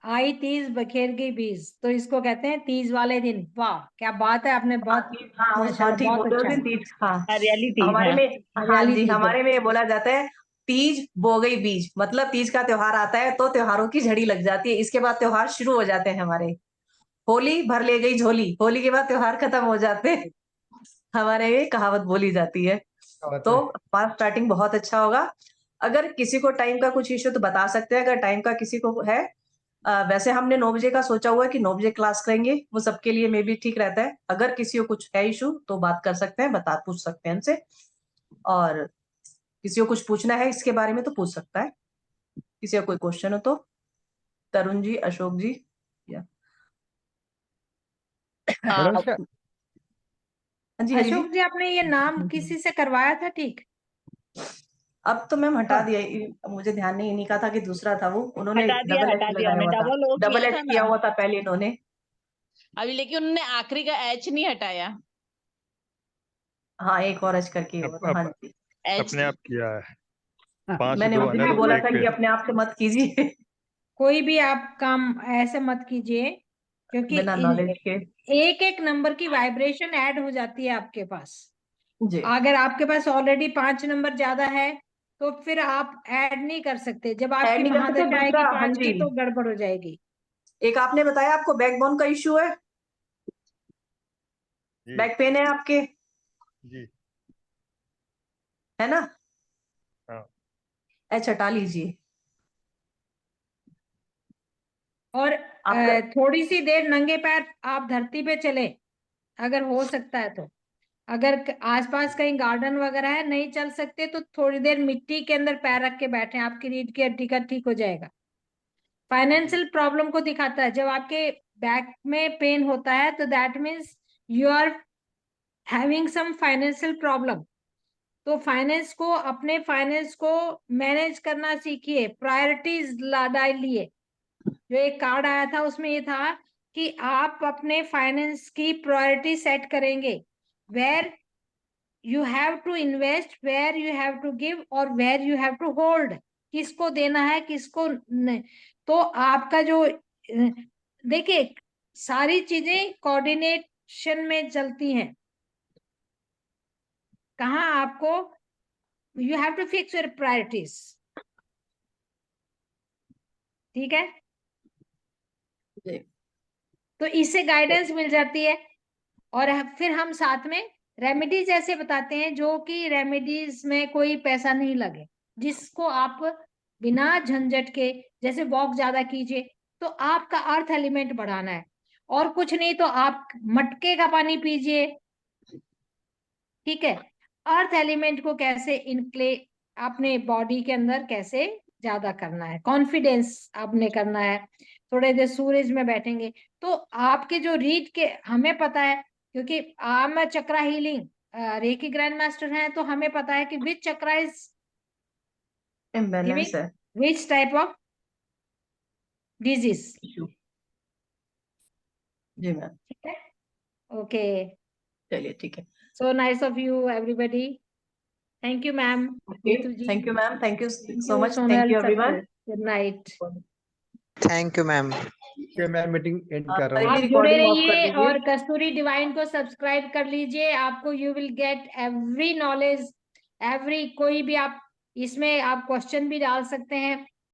आई तीज बखेर गई बीज, तो इसको कहते हैं तीज वाले दिन। वाह क्या बात है, आपने बहुत हाँ माशाल्लाह ठीक बहुत बोल रहे हो, अच्छा है। दिन तीज, हाँ हरियाली तीज हमारे है। में, हाँ हरियाली जी, तीज है। हमारे में ये बोला जाता है तीज बो गई बीज, मतलब तीज का त्योहार आता है तो त्योहारों की झड़ी लग जाती है, इसके बाद त्योहार शुरू हो जाते हैं हमारे। होली भर ले गई झोली, होली के बाद त्योहार खत्म हो जाते हैं, हमारे ये कहावत बोली जाती है। बात तो है। हमारा स्टार्टिंग बहुत अच्छा होगा। अगर किसी को टाइम का कुछ इश्यू तो बता सकते हैं, अगर टाइम का किसी को है, वैसे हमने 9 बजे का सोचा हुआ है कि 9 बजे क्लास करेंगे, वो सबके लिए मे भी ठीक रहता है। अगर किसी को कुछ है इशू तो बात कर सकते हैं, पूछ सकते हैं हमसे, और किसी को कुछ पूछना है इसके बारे में तो पूछ सकता है, किसी का कोई क्वेश्चन हो तो। तरुण जी, अशोक जी, या मैडम इसका हाँ जी, हरी जी। अशोक जी, आपने ये नाम किसी से करवाया था ठीक? अब तो मैम हटा दिया, मुझे ध्यान नहीं, इन्हीं का था कि दूसरा था वो, उन्होंने हटा दिया डबल एच लगाया उन्हें, हुआ था, डबल ओ डबल किया एच था किया मैम हुआ था पहले इन्होंने। अभी, लेकिन उन्होंने आखिरी का एच नहीं हटाया। हाँ एक और एच करके हुआ था, हाँ जी। एच अपने आप किया है, 5 मैंने दो उस दिन भी अनर बोला एक था पे। कि अपने आप से मत कीजिए कोई भी आप काम ऐसे मत कीजिए, क्योंकि बिना नॉलेज के। एक एक नंबर की वाइब्रेशन ऐड हो जाती है आपके पास। जी, अगर आपके पास ऑलरेडी 5 नंबर ज्यादा है तो फिर आप ऐड नहीं कर सकते, जब ऐड आपकी नहीं कर सकते। महादशा दूसरा, आएगी हाँ 5 जी, की तो गड़बड़ हो जाएगी। एक आपने बताया आपको बैकबोन का इश्यू है, जी बैक पेन है आपके, जी है ना, हाँ एच हटा लीजिए और आपका। थोड़ी सी देर नंगे पैर आप धरती पे चले, अगर हो सकता है तो। अगर आसपास कहीं गार्डन वगैरह है, नहीं चल सकते तो थोड़ी देर मिट्टी के अंदर पैर रख के बैठे, आपकी रीढ़ की हड्डी का ठीक हो जाएगा। फाइनेंशियल प्रॉब्लम को दिखाता है, जब आपके बैक में पेन होता है तो that means you are having some financial problem. तो अपने फाइनेंस को मैनेज करना सीखिए, प्रायोरिटीज डालिए। जो एक कार्ड आया था उसमें ये था कि आप अपने फाइनेंस की प्रायोरिटी सेट करेंगे, where you have to invest, where you have to give और where you have to hold, किसको देना है किसको नहीं। तो आपका जो देखिए सारी चीजें कोऑर्डिनेशन में चलती हैं। कहाँ आपको you have to fix your priorities, ठीक है। जी, तो इससे गाइडेंस मिल जाती है, और फिर हम साथ में रेमेडीज ऐसे बताते हैं जो कि रेमेडीज में कोई पैसा नहीं लगे, जिसको आप बिना झंझट के, जैसे वॉक ज्यादा कीजिए तो आपका अर्थ एलिमेंट बढ़ाना है, और कुछ नहीं तो आप मटके का पानी पीजिए, ठीक है। अर्थ एलिमेंट को कैसे इनक्ले अपने बॉडी के अंदर कैसे ज्यादा करना है, कॉन्फिडेंस आपने करना है। थोड़े देर सूरज में बैठेंगे तो आपके जो रीड के, हमें पता है क्योंकि मैं chakra healing reiki grand master हैं, तो हमें पता है कि which chakra is imbalance giving है which type of disease, issue. जी मैम, ठीक है। ओके, चलिए ठीक है, so nice of you everybody. Thank you ma'am, okay, Neetu ji. Thank you ma'am, thank you thank so you much, thank Sonal you everyone. Success, good night. Thank you ma'am. के मैं मीटिंग एंड कर रहा पहले हूँ। भी आप जुड़े रिकॉर्डिंग ऑफ कर रहिए दीजिए। और कस्तूरी डिवाइन को सब्सक्राइब कर लीजिए, आपको you will get every knowledge, every कोई भी आप इसमें आप क्वेश्चन भी डाल सकते हैं,